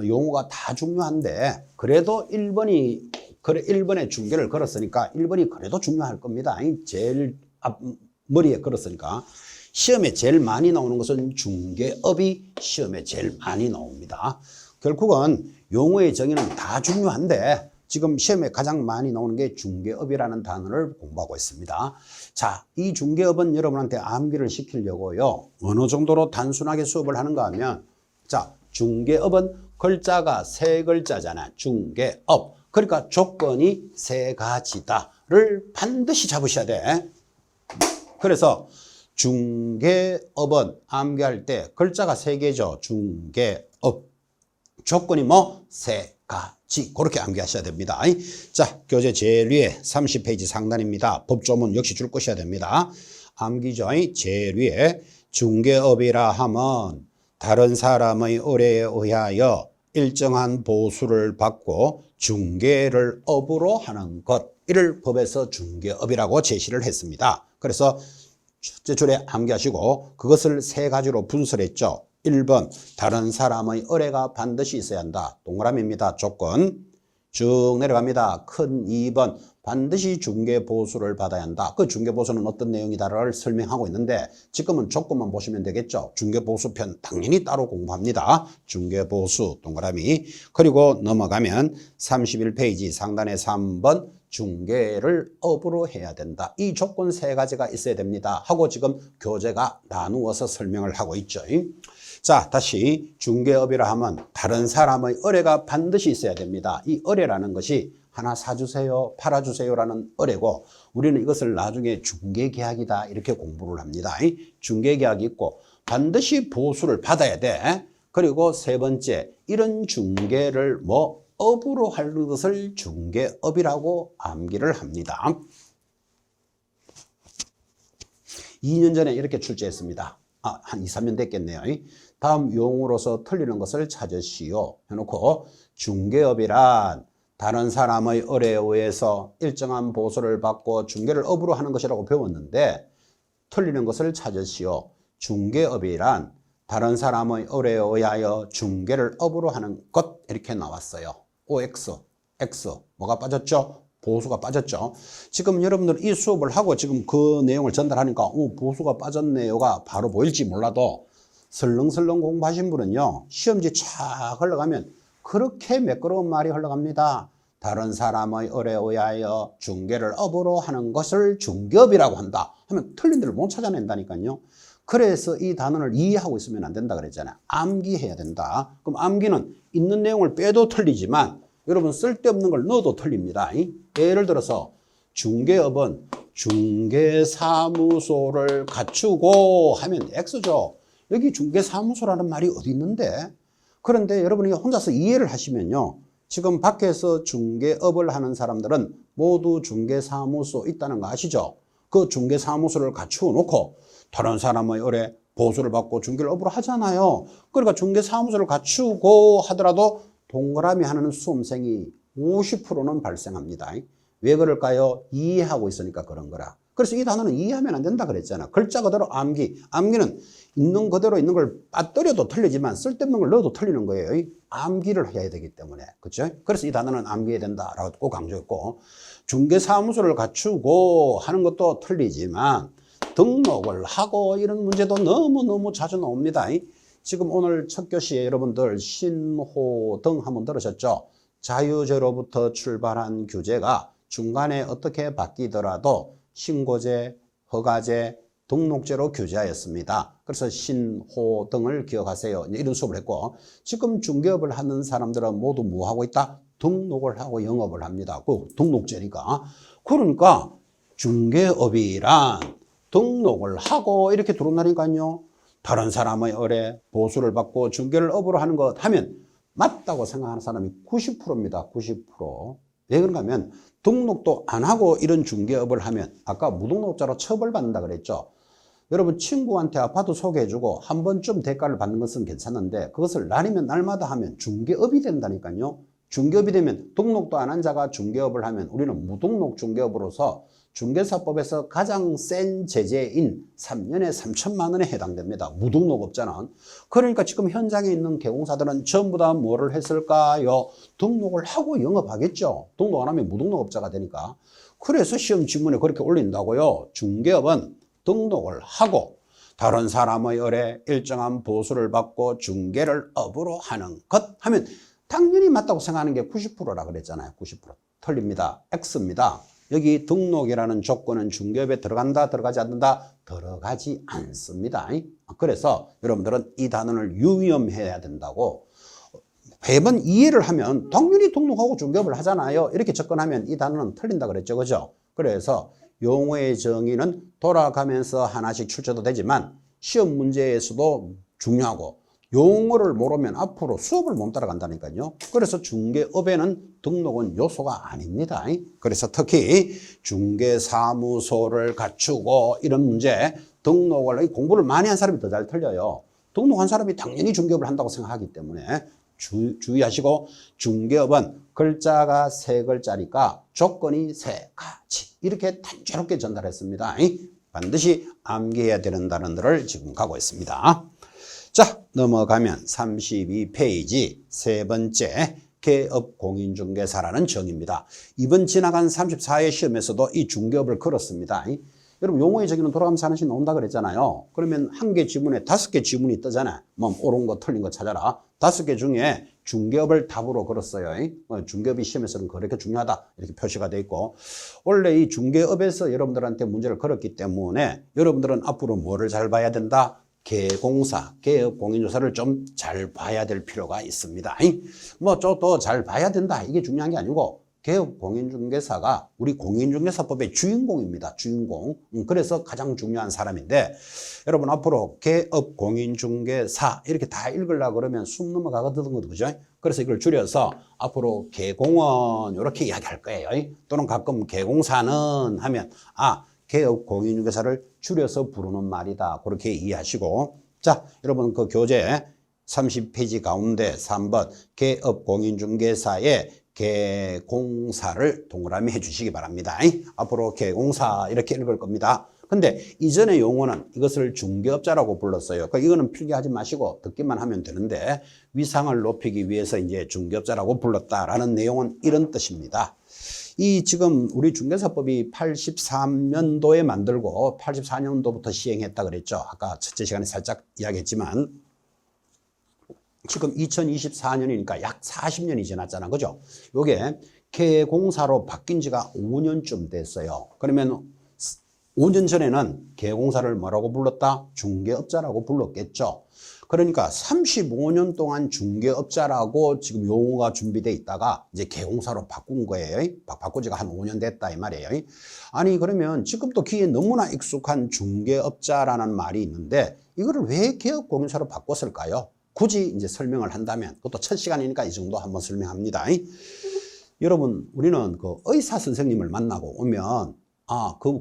용어가 다 중요한데 그래도 1번에 중개를 걸었으니까 1번이 그래도 중요할 겁니다. 제일 머리에 걸었으니까 시험에 제일 많이 나오는 것은 중개업이 시험에 제일 많이 나옵니다. 결국은 용어의 정의는 다 중요한데 지금 시험에 가장 많이 나오는 게 중개업이라는 단어를 공부하고 있습니다. 자, 이 중개업은 여러분한테 암기를 시키려고요. 어느 정도로 단순하게 수업을 하는가 하면 자, 중개업은 글자가 3글자잖아. 중개업. 그러니까 조건이 3가지다를 반드시 잡으셔야 돼. 그래서 중개업은 암기할 때 글자가 3개죠. 중개업. 조건이 뭐? 3가지. 그렇게 암기하셔야 됩니다. 자, 교재 제일 위에 30페이지 상단입니다. 법조문 역시 줄 것이어야 됩니다. 암기죠. 제일 위에 중개업이라 하면 다른 사람의 의뢰에 의하여 일정한 보수를 받고 중개를 업으로 하는 것. 이를 법에서 중개업이라고 제시를 했습니다. 그래서 첫째 줄에 암기하시고 그것을 3가지로 분설했죠. 1번 다른 사람의 의뢰가 반드시 있어야 한다. 동그라미입니다. 조건 쭉 내려갑니다. 큰 2번 반드시 중개보수를 받아야 한다. 그 중개보수는 어떤 내용이다를 설명하고 있는데 지금은 조건만 보시면 되겠죠. 중개보수편 당연히 따로 공부합니다. 중개보수 동그라미. 그리고 넘어가면 31페이지 상단에 3번 중개를 업으로 해야 된다. 이 조건 3가지가 있어야 됩니다. 하고 지금 교재가 나누어서 설명을 하고 있죠. 자, 다시 중개업이라 하면 다른 사람의 의뢰가 반드시 있어야 됩니다. 이 의뢰라는 것이 하나 사주세요, 팔아주세요라는 의뢰고 우리는 이것을 나중에 중개계약이다 이렇게 공부를 합니다. 중개계약이 있고 반드시 보수를 받아야 돼. 그리고 3번째 이런 중개를 업으로 할 것을 중개업이라고 암기를 합니다. 2년 전에 이렇게 출제했습니다. 한 2, 3년 됐겠네요. 다음 용어로서 틀리는 것을 찾으시오 해놓고 중개업이란 다른 사람의 의뢰에 의해서 일정한 보수를 받고 중개를 업으로 하는 것이라고 배웠는데 틀리는 것을 찾으시오. 중개업이란 다른 사람의 의뢰에 의하여 중개를 업으로 하는 것 이렇게 나왔어요. OX, X 뭐가 빠졌죠? 보수가 빠졌죠. 지금 여러분들 이 수업을 하고 지금 그 내용을 전달하니까 보수가 빠졌네요가 바로 보일지 몰라도 설렁설렁 공부하신 분은요. 시험지 쫙 흘러가면 그렇게 매끄러운 말이 흘러갑니다. 다른 사람의 의뢰에 의하여 중개를 업으로 하는 것을 중개업이라고 한다 하면 틀린 데를 못 찾아낸다니까요. 그래서 이 단어를 이해하고 있으면 안 된다 그랬잖아요. 암기해야 된다. 그럼 암기는 있는 내용을 빼도 틀리지만 여러분 쓸데없는 걸 넣어도 틀립니다. 예를 들어서 중개업은 중개사무소를 갖추고 하면 X죠. 여기 중개사무소라는 말이 어디 있는데? 그런데 여러분이 혼자서 이해를 하시면요. 지금 밖에서 중개업을 하는 사람들은 모두 중개사무소 있다는 거 아시죠? 그 중개사무소를 갖추어 놓고 다른 사람의 의뢰 보수를 받고 중개를 업으로 하잖아요. 그러니까 중개사무소를 갖추고 하더라도 동그라미 하는 수험생이 50%는 발생합니다. 왜 그럴까요? 이해하고 있으니까 그런 거라. 그래서 이 단어는 이해하면 안 된다 그랬잖아. 글자 그대로 암기. 암기는 있는 그대로 있는 걸 빠뜨려도 틀리지만 쓸데없는 걸 넣어도 틀리는 거예요. 암기를 해야 되기 때문에. 그렇죠? 그래서 이 단어는 암기해야 된다라고 꼭 강조했고 중개사무소를 갖추고 하는 것도 틀리지만 등록을 하고 이런 문제도 너무너무 자주 나옵니다. 지금 오늘 첫 교시에 여러분들 신호등 한번 들으셨죠? 자유제로부터 출발한 규제가 중간에 어떻게 바뀌더라도 신고제, 허가제, 등록제로 규제하였습니다. 그래서 신호등을 기억하세요. 이런 수업을 했고 지금 중개업을 하는 사람들은 모두 뭐 하고 있다? 등록을 하고 영업을 합니다. 그 등록제니까. 그러니까 중개업이란 등록을 하고 이렇게 들어온다니까요. 다른 사람의 의뢰, 보수를 받고 중개를 업으로 하는 것 하면 맞다고 생각하는 사람이 90%입니다. 90%. 왜 그런가 하면 등록도 안 하고 이런 중개업을 하면 아까 무등록업자로 처벌받는다 그랬죠. 여러분 친구한테 아파트 소개해주고 한 번쯤 대가를 받는 것은 괜찮은데 그것을 날이면 날마다 하면 중개업이 된다니까요. 중개업이 되면 등록도 안 한 자가 중개업을 하면 우리는 무등록 중개업으로서 중개사법에서 가장 센 제재인 3년에 3천만 원에 해당됩니다. 무등록업자는. 그러니까 지금 현장에 있는 개공사들은 전부 다 뭐를 했을까요? 등록을 하고 영업하겠죠. 등록 안 하면 무등록업자가 되니까. 그래서 시험 지문에 그렇게 올린다고요. 중개업은 등록을 하고 다른 사람의 을에 일정한 보수를 받고 중개를 업으로 하는 것 하면 당연히 맞다고 생각하는 게 90%라 그랬잖아요. 90%. 틀립니다. X입니다. 여기 등록이라는 조건은 중개업에 들어간다, 들어가지 않는다? 들어가지 않습니다. 그래서 여러분들은 이 단어를 유념해야 된다고. 매번 이해를 하면 당연히 등록하고 중개업을 하잖아요. 이렇게 접근하면 이 단어는 틀린다 그랬죠. 그죠? 그래서 용어의 정의는 돌아가면서 하나씩 출제도 되지만 시험 문제에서도 중요하고 용어를 모르면 앞으로 수업을 못 따라간다니까요. 그래서 중개업에는 등록은 요소가 아닙니다. 그래서 특히 중개사무소를 갖추고 이런 문제 등록을 공부를 많이 한 사람이 더 잘 틀려요. 등록한 사람이 당연히 중개업을 한다고 생각하기 때문에 주의하시고 중개업은 글자가 3글자니까 조건이 3가지 이렇게 단조롭게 전달했습니다. 반드시 암기해야 되는 단어들을 지금 가고 있습니다. 자, 넘어가면 32페이지 세 번째 개업공인중개사라는 정의입니다. 이번 지나간 34회 시험에서도 이 중개업을 걸었습니다. 여러분 용어의 정의는 돌아가면서 하나씩 나온다 그랬잖아요. 그러면 한 개 지문에 5개 지문이 뜨잖아요. 뭐 옳은 거 틀린 거 찾아라. 5개 중에 중개업을 답으로 걸었어요. 중개업이 시험에서는 그렇게 중요하다 이렇게 표시가 돼 있고 원래 이 중개업에서 여러분들한테 문제를 걸었기 때문에 여러분들은 앞으로 뭐를 잘 봐야 된다? 개공사, 개업공인조사를 좀 잘 봐야 될 필요가 있습니다. 뭐 또 잘 봐야 된다 이게 중요한 게 아니고 개업공인중개사가 우리 공인중개사법의 주인공입니다. 주인공. 그래서 가장 중요한 사람인데 여러분 앞으로 개업공인중개사 이렇게 다 읽으려고 그러면 숨 넘어가거든요. 그죠? 그래서 이걸 줄여서 앞으로 개공원 이렇게 이야기할 거예요. 또는 가끔 개공사는 하면 개업공인중개사를 줄여서 부르는 말이다. 그렇게 이해하시고 자 여러분 그 교재 30페이지 가운데 3번 개업공인중개사의 개공사를 동그라미 해주시기 바랍니다. 앞으로 개공사 이렇게 읽을 겁니다. 근데 이전의 용어는 이것을 중개업자라고 불렀어요. 그러니까 이거는 필기하지 마시고 듣기만 하면 되는데 위상을 높이기 위해서 이제 중개업자라고 불렀다라는 내용은 이런 뜻입니다. 이 지금 우리 중개사법이 83년도에 만들고 84년도부터 시행했다 그랬죠. 아까 첫째 시간에 살짝 이야기했지만 지금 2024년이니까 약 40년이 지났잖아. 그죠? 요게 개공사로 바뀐 지가 5년쯤 됐어요. 그러면 5년 전에는 개공사를 뭐라고 불렀다? 중개업자라고 불렀겠죠. 그러니까 35년 동안 중개업자라고 지금 용어가 준비되어 있다가 이제 개공사로 바꾼 거예요. 바꾼 지가 한 5년 됐다 이 말이에요. 아니 그러면 지금도 귀에 너무나 익숙한 중개업자라는 말이 있는데 이거를 왜 개업공인사로 바꿨을까요? 굳이 이제 설명을 한다면 그것도 첫 시간이니까 이 정도 한번 설명합니다. 여러분 우리는 그 의사 선생님을 만나고 오면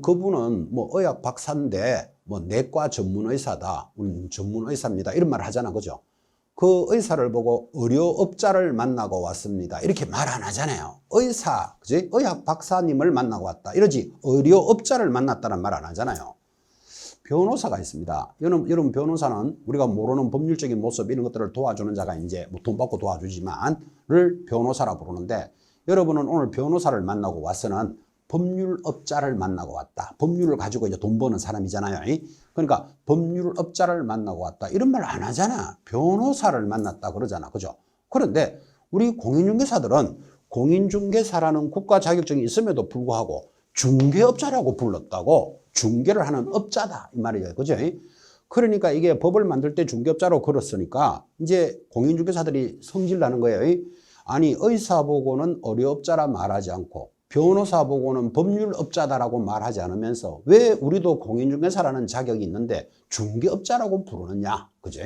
그분은 뭐 의학 박사인데 뭐 내과 전문 의사다. 우리는 전문 의사입니다. 이런 말을 하잖아. 그죠? 그 의사를 보고 의료업자를 만나고 왔습니다. 이렇게 말 안 하잖아요. 의사, 그지? 의학 박사님을 만나고 왔다. 이러지. 의료업자를 만났다는 말 안 하잖아요. 변호사가 있습니다. 여러분 변호사는 우리가 모르는 법률적인 모습 이런 것들을 도와주는 자가 이제 뭐 돈 받고 도와주지만을 변호사라 부르는데 여러분은 오늘 변호사를 만나고 와서는 법률업자를 만나고 왔다. 법률을 가지고 이제 돈 버는 사람이잖아요. 그러니까 법률업자를 만나고 왔다. 이런 말 안 하잖아. 변호사를 만났다 그러잖아. 그죠? 그런데 우리 공인중개사들은 공인중개사라는 국가 자격증이 있음에도 불구하고 중개업자라고 불렀다고. 중개를 하는 업자다 이 말이에요. 그죠? 그러니까 이게 법을 만들 때 중개업자로 걸었으니까 이제 공인중개사들이 성질 나는 거예요. 아니 의사 보고는 의료업자라 말하지 않고 변호사 보고는 법률업자다라고 말하지 않으면서 왜 우리도 공인중개사라는 자격이 있는데 중개업자라고 부르느냐. 그죠?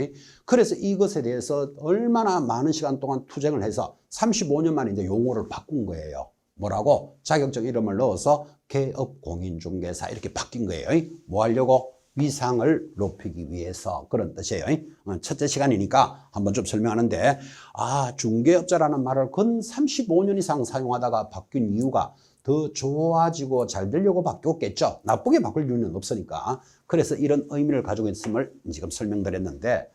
그래서 이것에 대해서 얼마나 많은 시간 동안 투쟁을 해서 35년 만에 이제 용어를 바꾼 거예요. 뭐라고? 자격증 이름을 넣어서 개업공인중개사 이렇게 바뀐 거예요. 뭐 하려고? 위상을 높이기 위해서 그런 뜻이에요. 첫째 시간이니까 한번 좀 설명하는데 중개업자라는 말을 근 35년 이상 사용하다가 바뀐 이유가 더 좋아지고 잘 되려고 바뀌었겠죠. 나쁘게 바꿀 이유는 없으니까. 그래서 이런 의미를 가지고 있음을 지금 설명드렸는데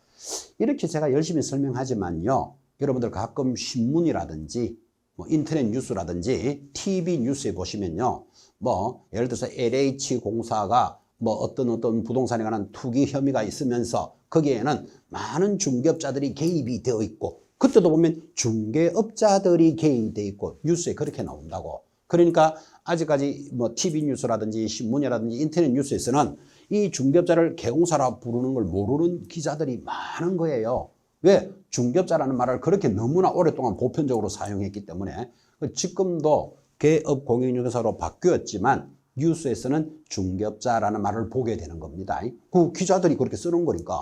이렇게 제가 열심히 설명하지만요. 여러분들 가끔 신문이라든지 뭐 인터넷 뉴스라든지 TV 뉴스에 보시면요. 뭐 예를 들어서 LH공사가 뭐 어떤 부동산에 관한 투기 혐의가 있으면서 거기에는 많은 중개업자들이 개입이 되어 있고 그때도 보면 중개업자들이 개입되어 있고 뉴스에 그렇게 나온다고. 그러니까 아직까지 뭐 TV 뉴스라든지 신문이라든지 인터넷 뉴스에서는 이 중개업자를 개공사라 부르는 걸 모르는 기자들이 많은 거예요. 왜? 중개업자라는 말을 그렇게 너무나 오랫동안 보편적으로 사용했기 때문에 지금도 개업공인중개사로 바뀌었지만 뉴스에서는 중개업자라는 말을 보게 되는 겁니다. 그 기자들이 그렇게 쓰는 거니까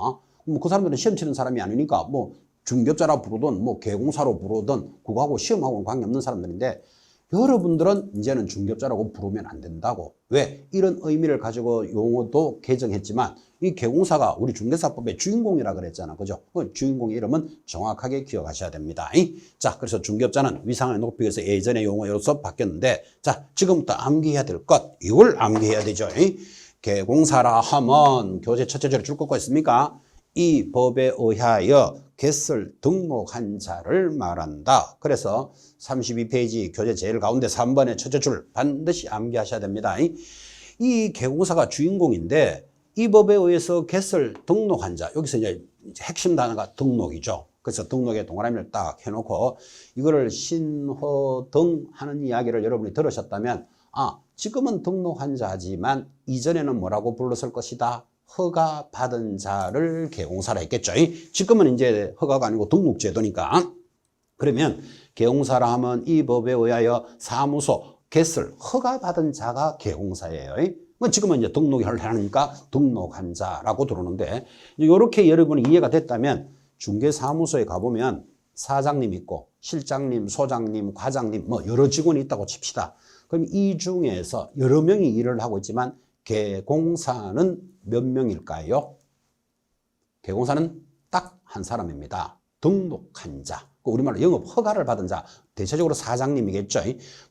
뭐 그 사람들은 시험 치는 사람이 아니니까 뭐 중개업자라 부르든 뭐 개공사로 부르든 그거하고 시험하고는 관계없는 사람들인데 여러분들은 이제는 중개업자라고 부르면 안 된다고. 왜? 이런 의미를 가지고 용어도 개정했지만 이 개공사가 우리 중개사법의 주인공이라 그랬잖아. 그죠? 그 주인공의 이름은 정확하게 기억하셔야 됩니다. 자, 그래서 중개업자는 위상을 높이기 위해서 예전의 용어로서 바뀌었는데 자, 지금부터 암기해야 될 것. 이걸 암기해야 되죠. 개공사라 하면 교재 첫째 줄에 줄 것과 있습니까? 이 법에 의하여 개설 등록한 자를 말한다. 그래서 32페이지 교재 제일 가운데 3번의 첫째 줄 반드시 암기하셔야 됩니다. 이 개공사가 주인공인데 이 법에 의해서 개설 등록한 자, 여기서 이제 핵심 단어가 등록이죠. 그래서 등록의 동그라미를 딱 해놓고 이거를 신허등 하는 이야기를 여러분이 들으셨다면 지금은 등록한 자지만 이전에는 뭐라고 불렀을 것이다? 허가 받은 자를 개공사라 했겠죠. 지금은 이제 허가가 아니고 등록제도니까. 그러면 개공사라 하면 이 법에 의하여 사무소 개설 허가 받은 자가 개공사예요. 지금은 이제 등록을 하니까 등록한 자라고 들어오는데 이렇게 여러분이 이해가 됐다면 중개사무소에 가보면 사장님 있고 실장님, 소장님, 과장님 뭐 여러 직원이 있다고 칩시다. 그럼 이 중에서 여러 명이 일을 하고 있지만 개공사는 몇 명일까요? 개공사는 딱 한 사람입니다. 등록한 자. 우리말로 영업 허가를 받은 자. 대체적으로 사장님이겠죠.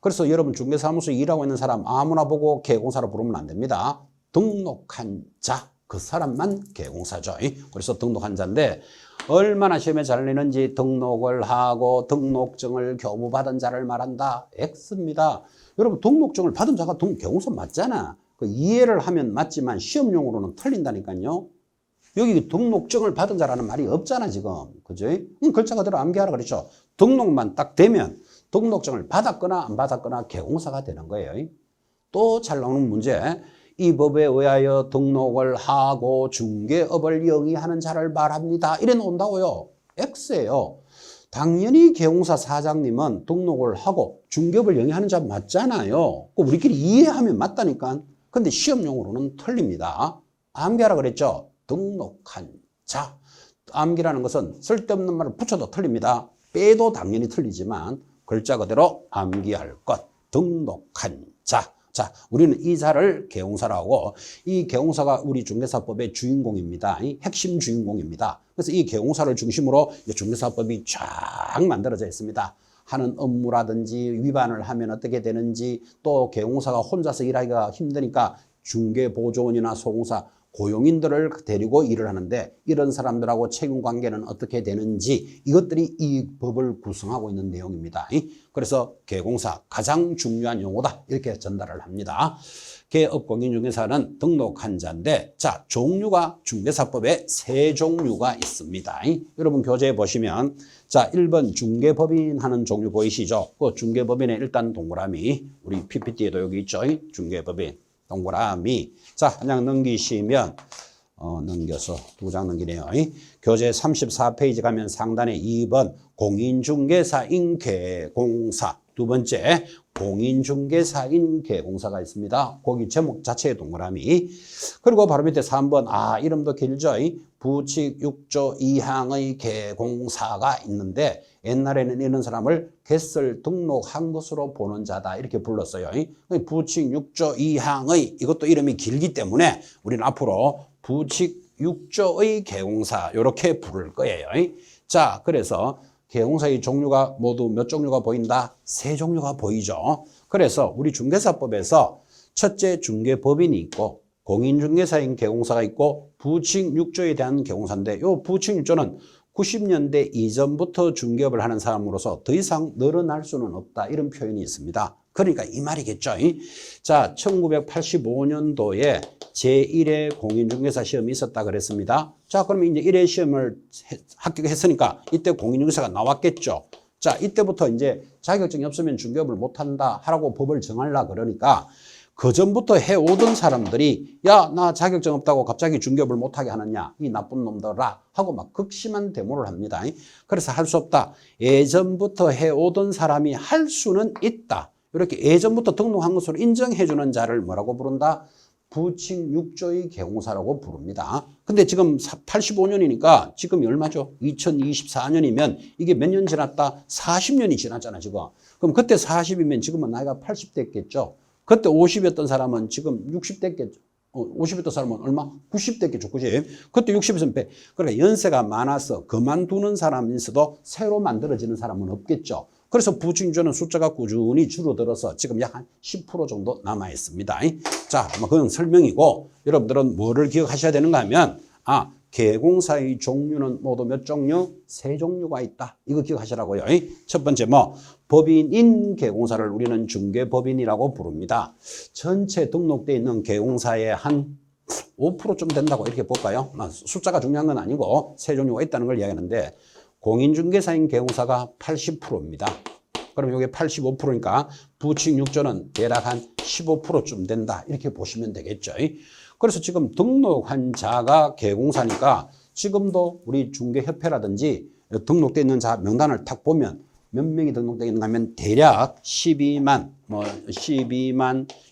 그래서 여러분 중개사무소에 일하고 있는 사람 아무나 보고 개공사로 부르면 안 됩니다. 등록한 자. 그 사람만 개공사죠. 그래서 등록한 자인데 얼마나 시험에 잘 내는지 등록을 하고 등록증을 교부받은 자를 말한다. X입니다. 여러분 등록증을 받은 자가 개공사 맞잖아. 그 이해를 하면 맞지만 시험용으로는 틀린다니까요. 여기 등록증을 받은 자라는 말이 없잖아 지금. 그죠? 글자 그대로 암기하라 그랬죠. 등록만 딱 되면 등록증을 받았거나 안 받았거나 개공사가 되는 거예요. 또 잘 나오는 문제. 이 법에 의하여 등록을 하고 중개업을 영위하는 자를 말합니다. 이래 나온다고요. X예요. 당연히 개공사 사장님은 등록을 하고 중개업을 영위하는 자 맞잖아요. 우리끼리 이해하면 맞다니까. 근데 시험용으로는 틀립니다. 암기하라 그랬죠. 등록한 자. 암기라는 것은 쓸데없는 말을 붙여도 틀립니다. 빼도 당연히 틀리지만 글자 그대로 암기할 것. 등록한 자. 자, 우리는 이 자를 개공사라고 이 개공사가 우리 중개사법의 주인공입니다. 이 핵심 주인공입니다. 그래서 이 개공사를 중심으로 중개사법이 쫙 만들어져 있습니다. 하는 업무라든지 위반을 하면 어떻게 되는지 또 개공사가 혼자서 일하기가 힘드니까 중개보조원이나 소공사 고용인들을 데리고 일을 하는데 이런 사람들하고 책임관계는 어떻게 되는지 이것들이 이 법을 구성하고 있는 내용입니다. 그래서 개공사 가장 중요한 용어다 이렇게 전달을 합니다. 개업공인중개사는 등록한 자인데 자 종류가 중개사법에 세 종류가 있습니다. 여러분 교재에 보시면 자 1번 중개법인 하는 종류 보이시죠? 그 중개법인에 일단 동그라미 우리 PPT에도 여기 있죠? 중개법인 동그라미. 자, 한 장 넘기시면, 넘겨서 두 장 넘기네요. 교재 34페이지 가면 상단에 2번 공인중개사인 개공사. 두 번째, 공인중개사인 개공사가 있습니다. 거기 제목 자체의 동그라미. 그리고 바로 밑에 3번, 이름도 길죠. 부칙 6조 2항의 개공사가 있는데, 옛날에는 이런 사람을 개설 등록한 것으로 보는 자다 이렇게 불렀어요. 부칙 6조 2항의 이것도 이름이 길기 때문에 우리는 앞으로 부칙 6조의 개공사 이렇게 부를 거예요. 자, 그래서 개공사의 종류가 모두 몇 종류가 보인다? 세 종류가 보이죠. 그래서 우리 중개사법에서 첫째 중개법인이 있고 공인중개사인 개공사가 있고 부칙 6조에 대한 개공사인데 이 부칙 6조는 90년대 이전부터 중개업을 하는 사람으로서 더 이상 늘어날 수는 없다 이런 표현이 있습니다. 그러니까 이 말이겠죠. 자, 1985년도에 제1회 공인중개사 시험이 있었다 그랬습니다. 자, 그러면 이제 1회 시험을 합격했으니까 이때 공인중개사가 나왔겠죠. 자, 이때부터 이제 자격증이 없으면 중개업을 못한다 하라고 법을 정하려 그러니까 그 전부터 해오던 사람들이 야, 나 자격증 없다고 갑자기 중개업을 못하게 하느냐 이 나쁜 놈들아 하고 막 극심한 데모를 합니다. 그래서 할 수 없다. 예전부터 해오던 사람이 할 수는 있다. 이렇게 예전부터 등록한 것으로 인정해주는 자를 뭐라고 부른다? 부칙 6조의 개공사라고 부릅니다. 근데 지금 85년이니까 지금이 얼마죠? 2024년이면 이게 몇 년 지났다? 40년이 지났잖아 지금. 그럼 그때 40이면 지금은 나이가 80대겠죠. 그때 50이었던 사람은 지금 60대겠죠. 50이었던 사람은 얼마? 90대겠죠. 그지? 그때 60이었으면 100. 그러니까 연세가 많아서 그만두는 사람이 있어도 새로 만들어지는 사람은 없겠죠. 그래서 부칙6조는 숫자가 꾸준히 줄어들어서 지금 약 한 10% 정도 남아 있습니다. 자, 그건 설명이고 여러분들은 뭐를 기억하셔야 되는가 하면 개공사의 종류는 모두 몇 종류? 세 종류가 있다. 이거 기억하시라고요. 첫 번째 법인인 개공사를 우리는 중개법인이라고 부릅니다. 전체 등록되어 있는 개공사의 한 5%좀 된다고 이렇게 볼까요? 숫자가 중요한 건 아니고 세 종류가 있다는 걸 이야기하는데 공인중개사인 개공사가 80%입니다. 그럼 이게 85%니까 부칙 6조는 대략 한 15%쯤 된다. 이렇게 보시면 되겠죠. 그래서 지금 등록한 자가 개공사니까 지금도 우리 중개협회라든지 등록되어 있는 자 명단을 탁 보면 몇 명이 등록되어 있는가 하면 대략 12만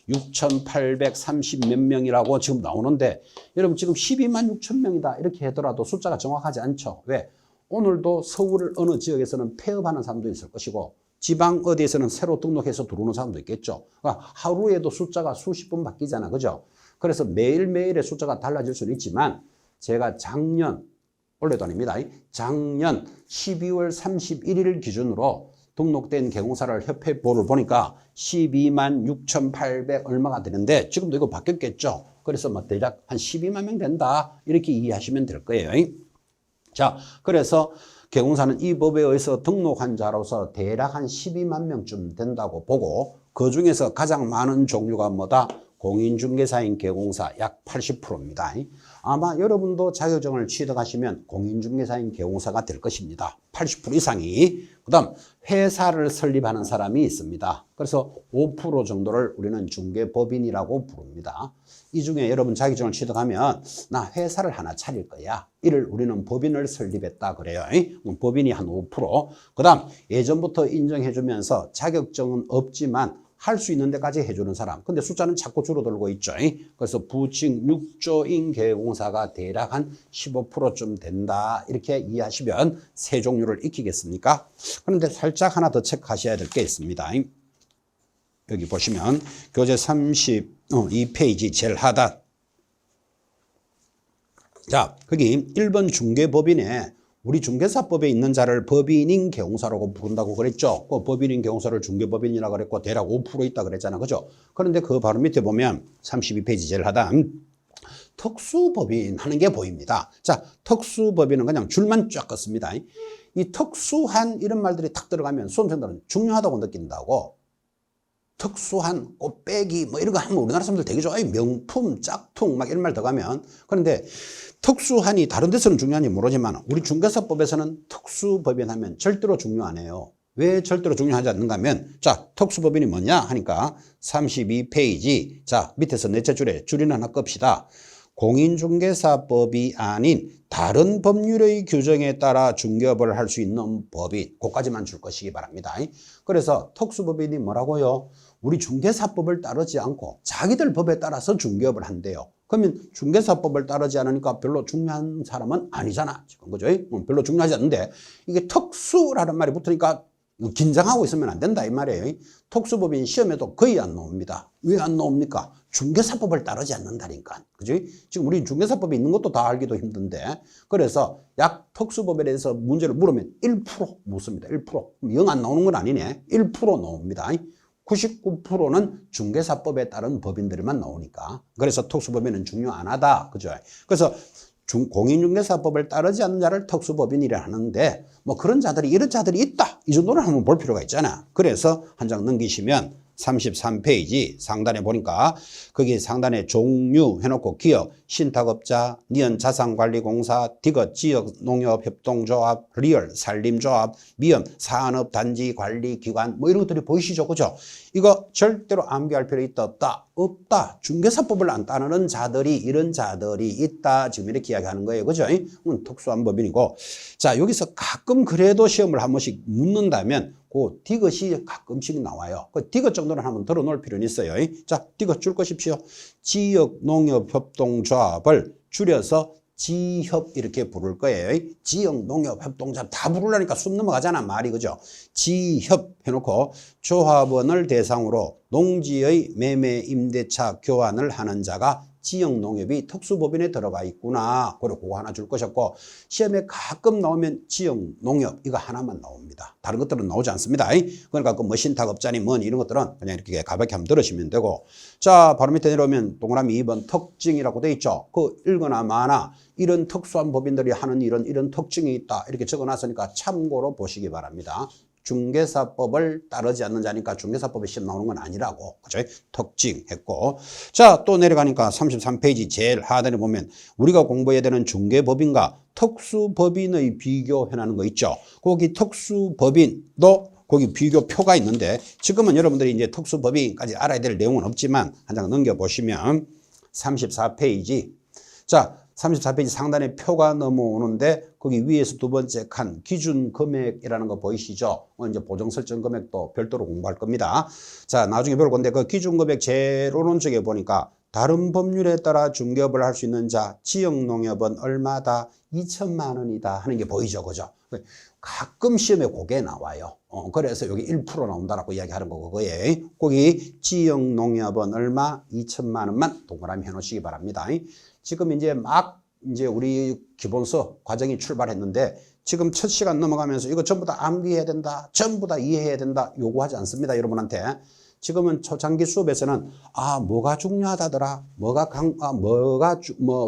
6,830 몇 명이라고 지금 나오는데 여러분 지금 12만 6천 명이다 이렇게 하더라도 숫자가 정확하지 않죠. 왜? 오늘도 서울 어느 지역에서는 폐업하는 사람도 있을 것이고 지방 어디에서는 새로 등록해서 들어오는 사람도 있겠죠. 그러니까 하루에도 숫자가 수십 번 바뀌잖아. 그죠? 그래서 매일매일의 숫자가 달라질 수는 있지만 제가 올해도 아닙니다. 작년 12월 31일 기준으로 등록된 개공사를 협회보를 보니까 12만 6,800 얼마가 되는데 지금도 이거 바뀌었겠죠. 그래서 대략 한 12만 명 된다. 이렇게 이해하시면 될 거예요. 자, 그래서 개공사는 이 법에 의해서 등록한 자로서 대략 한 12만 명쯤 된다고 보고 그 중에서 가장 많은 종류가 뭐다? 공인중개사인 개공사 약 80%입니다. 아마 여러분도 자격증을 취득하시면 공인중개사인 개공사가 될 것입니다. 80% 이상이. 그 다음 회사를 설립하는 사람이 있습니다. 그래서 5% 정도를 우리는 중개법인이라고 부릅니다. 이 중에 여러분 자격증을 취득하면 나 회사를 하나 차릴 거야. 이를 우리는 법인을 설립했다 그래요. 법인이 한 5%. 그 다음 예전부터 인정해주면서 자격증은 없지만 할 수 있는 데까지 해주는 사람. 근데 숫자는 자꾸 줄어들고 있죠. 그래서 부칙 6조인 개공사가 대략 한 15%쯤 된다. 이렇게 이해하시면 세 종류를 익히겠습니까? 그런데 살짝 하나 더 체크하셔야 될 게 있습니다. 여기 보시면 교재 32페이지 제일 하단. 자, 거기 1번 중개법인에 우리 중개사법에 있는 자를 법인인 개공사라고 부른다고 그랬죠. 그 법인인 개공사를 중개법인이라고 그랬고 대략 5% 있다 그랬잖아. 그죠? 그런데 그 바로 밑에 보면 32페이지 제일 하단 특수법인 하는 게 보입니다. 자, 특수법인은 그냥 줄만 쫙 긋습니다. 이 특수한 이런 말들이 탁 들어가면 수험생들은 중요하다고 느낀다고. 특수한, 꽃배기 뭐 이런 거 하면 우리나라 사람들 되게 좋아요. 명품, 짝퉁 막 이런 말 들어가면. 그런데 특수한이 다른 데서는 중요한지 모르지만 우리 중개사법에서는 특수법인 하면 절대로 중요 안 해요. 왜 절대로 중요하지 않는가 하면 자, 특수법인이 뭐냐 하니까 32페이지 자, 밑에서 넷째 줄에 줄이는 하나 끕시다. 공인중개사법이 아닌 다른 법률의 규정에 따라 중개업을 할 수 있는 법인, 그까지만 줄 것이기 바랍니다. 그래서 특수법인이 뭐라고요? 우리 중개사법을 따르지 않고 자기들 법에 따라서 중개업을 한대요. 그러면 중개사법을 따르지 않으니까 별로 중요한 사람은 아니잖아. 지금 그죠? 별로 중요하지 않는데 이게 특수라는 말이 붙으니까 긴장하고 있으면 안 된다 이 말이에요. 특수법인 시험에도 거의 안 나옵니다. 왜 안 나옵니까? 중개사법을 따르지 않는다니까. 그죠? 지금 우리 중개사법에 있는 것도 다 알기도 힘든데 그래서 약 특수법에 대해서 문제를 물으면 1% 묻습니다. 1%. 영 안 나오는 건 아니네. 1% 나옵니다. 99%는 중개사법에 따른 법인들만 나오니까. 그래서 특수법인은 중요 안 하다. 그죠? 그래서 공인중개사법을 따르지 않는 자를 특수법인이라 하는데 뭐 그런 자들이 이런 자들이 있다. 이 정도는 한번 볼 필요가 있잖아. 그래서 한 장 넘기시면 33페이지 상단에 보니까 거기 상단에 종류 해놓고 기업, 신탁업자, 니은자산관리공사, 디귿, 지역농협협동조합, 리얼, 산림조합, 미연, 산업단지관리기관 뭐 이런 것들이 보이시죠? 그죠? 이거 절대로 암기할 필요 있다 없다? 없다. 중개사법을 안 따르는 자들이 이런 자들이 있다. 지금 이렇게 이야기하는 거예요. 그죠? 특수한 법인이고 자 여기서 가끔 그래도 시험을 한 번씩 묻는다면 그 디귿이 가끔씩 나와요. 그 디귿 정도는 한번 들어놓을 필요는 있어요. 자, 디귿 줄 것입시오. 지역농협협동조합을 줄여서 지협 이렇게 부를 거예요. 지역농협협동조합 다 부르려니까 숨 넘어가잖아 말이 그죠? 지협 해놓고 조합원을 대상으로 농지의 매매 임대차 교환을 하는 자가 지역농협이 특수법인에 들어가 있구나. 그리고 그거 하나 줄 것이었고 시험에 가끔 나오면 지역농협 이거 하나만 나옵니다. 다른 것들은 나오지 않습니다. 그러니까 그 머신탁업자니 뭔 이런 것들은 그냥 이렇게 가볍게 한번 들으시면 되고 자 바로 밑에 내려오면 동그라미 2번 특징이라고 돼 있죠. 그 읽거나 마나 이런 특수한 법인들이 하는 이런 특징이 있다. 이렇게 적어놨으니까 참고로 보시기 바랍니다. 중개사법을 따르지 않는 자니까 중개사법에 시험 나오는 건 아니라고. 그죠? 특징 했고. 자, 또 내려가니까 33페이지 제일 하단에 보면 우리가 공부해야 되는 중개법인과 특수법인의 비교해놓은 거 있죠. 거기 특수법인도 거기 비교표가 있는데 지금은 여러분들이 이제 특수법인까지 알아야 될 내용은 없지만 한 장 넘겨보시면 34페이지. 자, 34페이지 상단에 표가 넘어오는데 거기 위에서 두 번째 칸 기준 금액이라는 거 보이시죠? 이제 보정 설정 금액도 별도로 공부할 겁니다. 자, 나중에 배울 건데 그 기준 금액 제일 오른쪽에 보니까 다른 법률에 따라 중개업을 할 수 있는 자 지역농협은 얼마다? 2천만 원이다 하는 게 보이죠, 그죠? 가끔 시험에 그게 나와요. 그래서 여기 1% 나온다라고 이야기하는 거고 그거예요. 거기 지역농협은 얼마? 2천만 원만 동그라미 해놓으시기 바랍니다. 지금 이제 우리 기본서 과정이 출발했는데 지금 첫 시간 넘어가면서 이거 전부 다 암기해야 된다. 전부 다 이해해야 된다. 요구하지 않습니다. 여러분한테. 지금은 초창기 수업에서는 뭐가 중요하다더라. 뭐가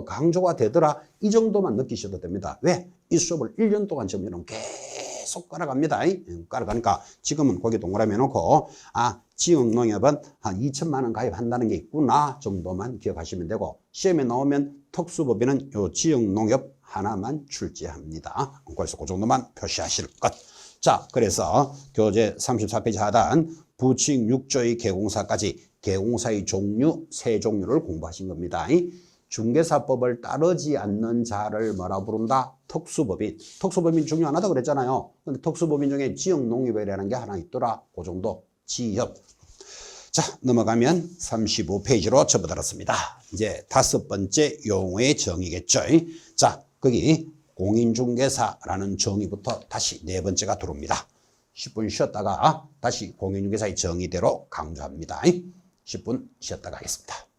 강조가 되더라. 이 정도만 느끼셔도 됩니다. 왜? 이 수업을 1년 동안 지금 여러분 계속 깔아갑니다. 깔아가니까 지금은 거기 동그라미 해놓고 지역농협은 한 2천만 원 가입한다는 게 있구나 정도만 기억하시면 되고 시험에 나오면 특수법인은 요 지역농협 하나만 출제합니다. 그래서 그 정도만 표시하실 것. 자, 그래서 교재 34페이지 하단 부칙 6조의 개공사까지 개공사의 종류, 세 종류를 공부하신 겁니다. 중개사법을 따르지 않는 자를 뭐라 부른다? 특수법인. 특수법인 중요 안 하다 그랬잖아요. 근데 특수법인 중에 지역농협이라는 게 하나 있더라. 그 정도. 지협. 자, 넘어가면 35페이지로 접어들었습니다. 이제 다섯 번째 용어의 정의겠죠. 자, 거기 공인중개사라는 정의부터 다시 네 번째가 들어옵니다. 10분 쉬었다가 다시 공인중개사의 정의대로 강조합니다. 10분 쉬었다가 하겠습니다.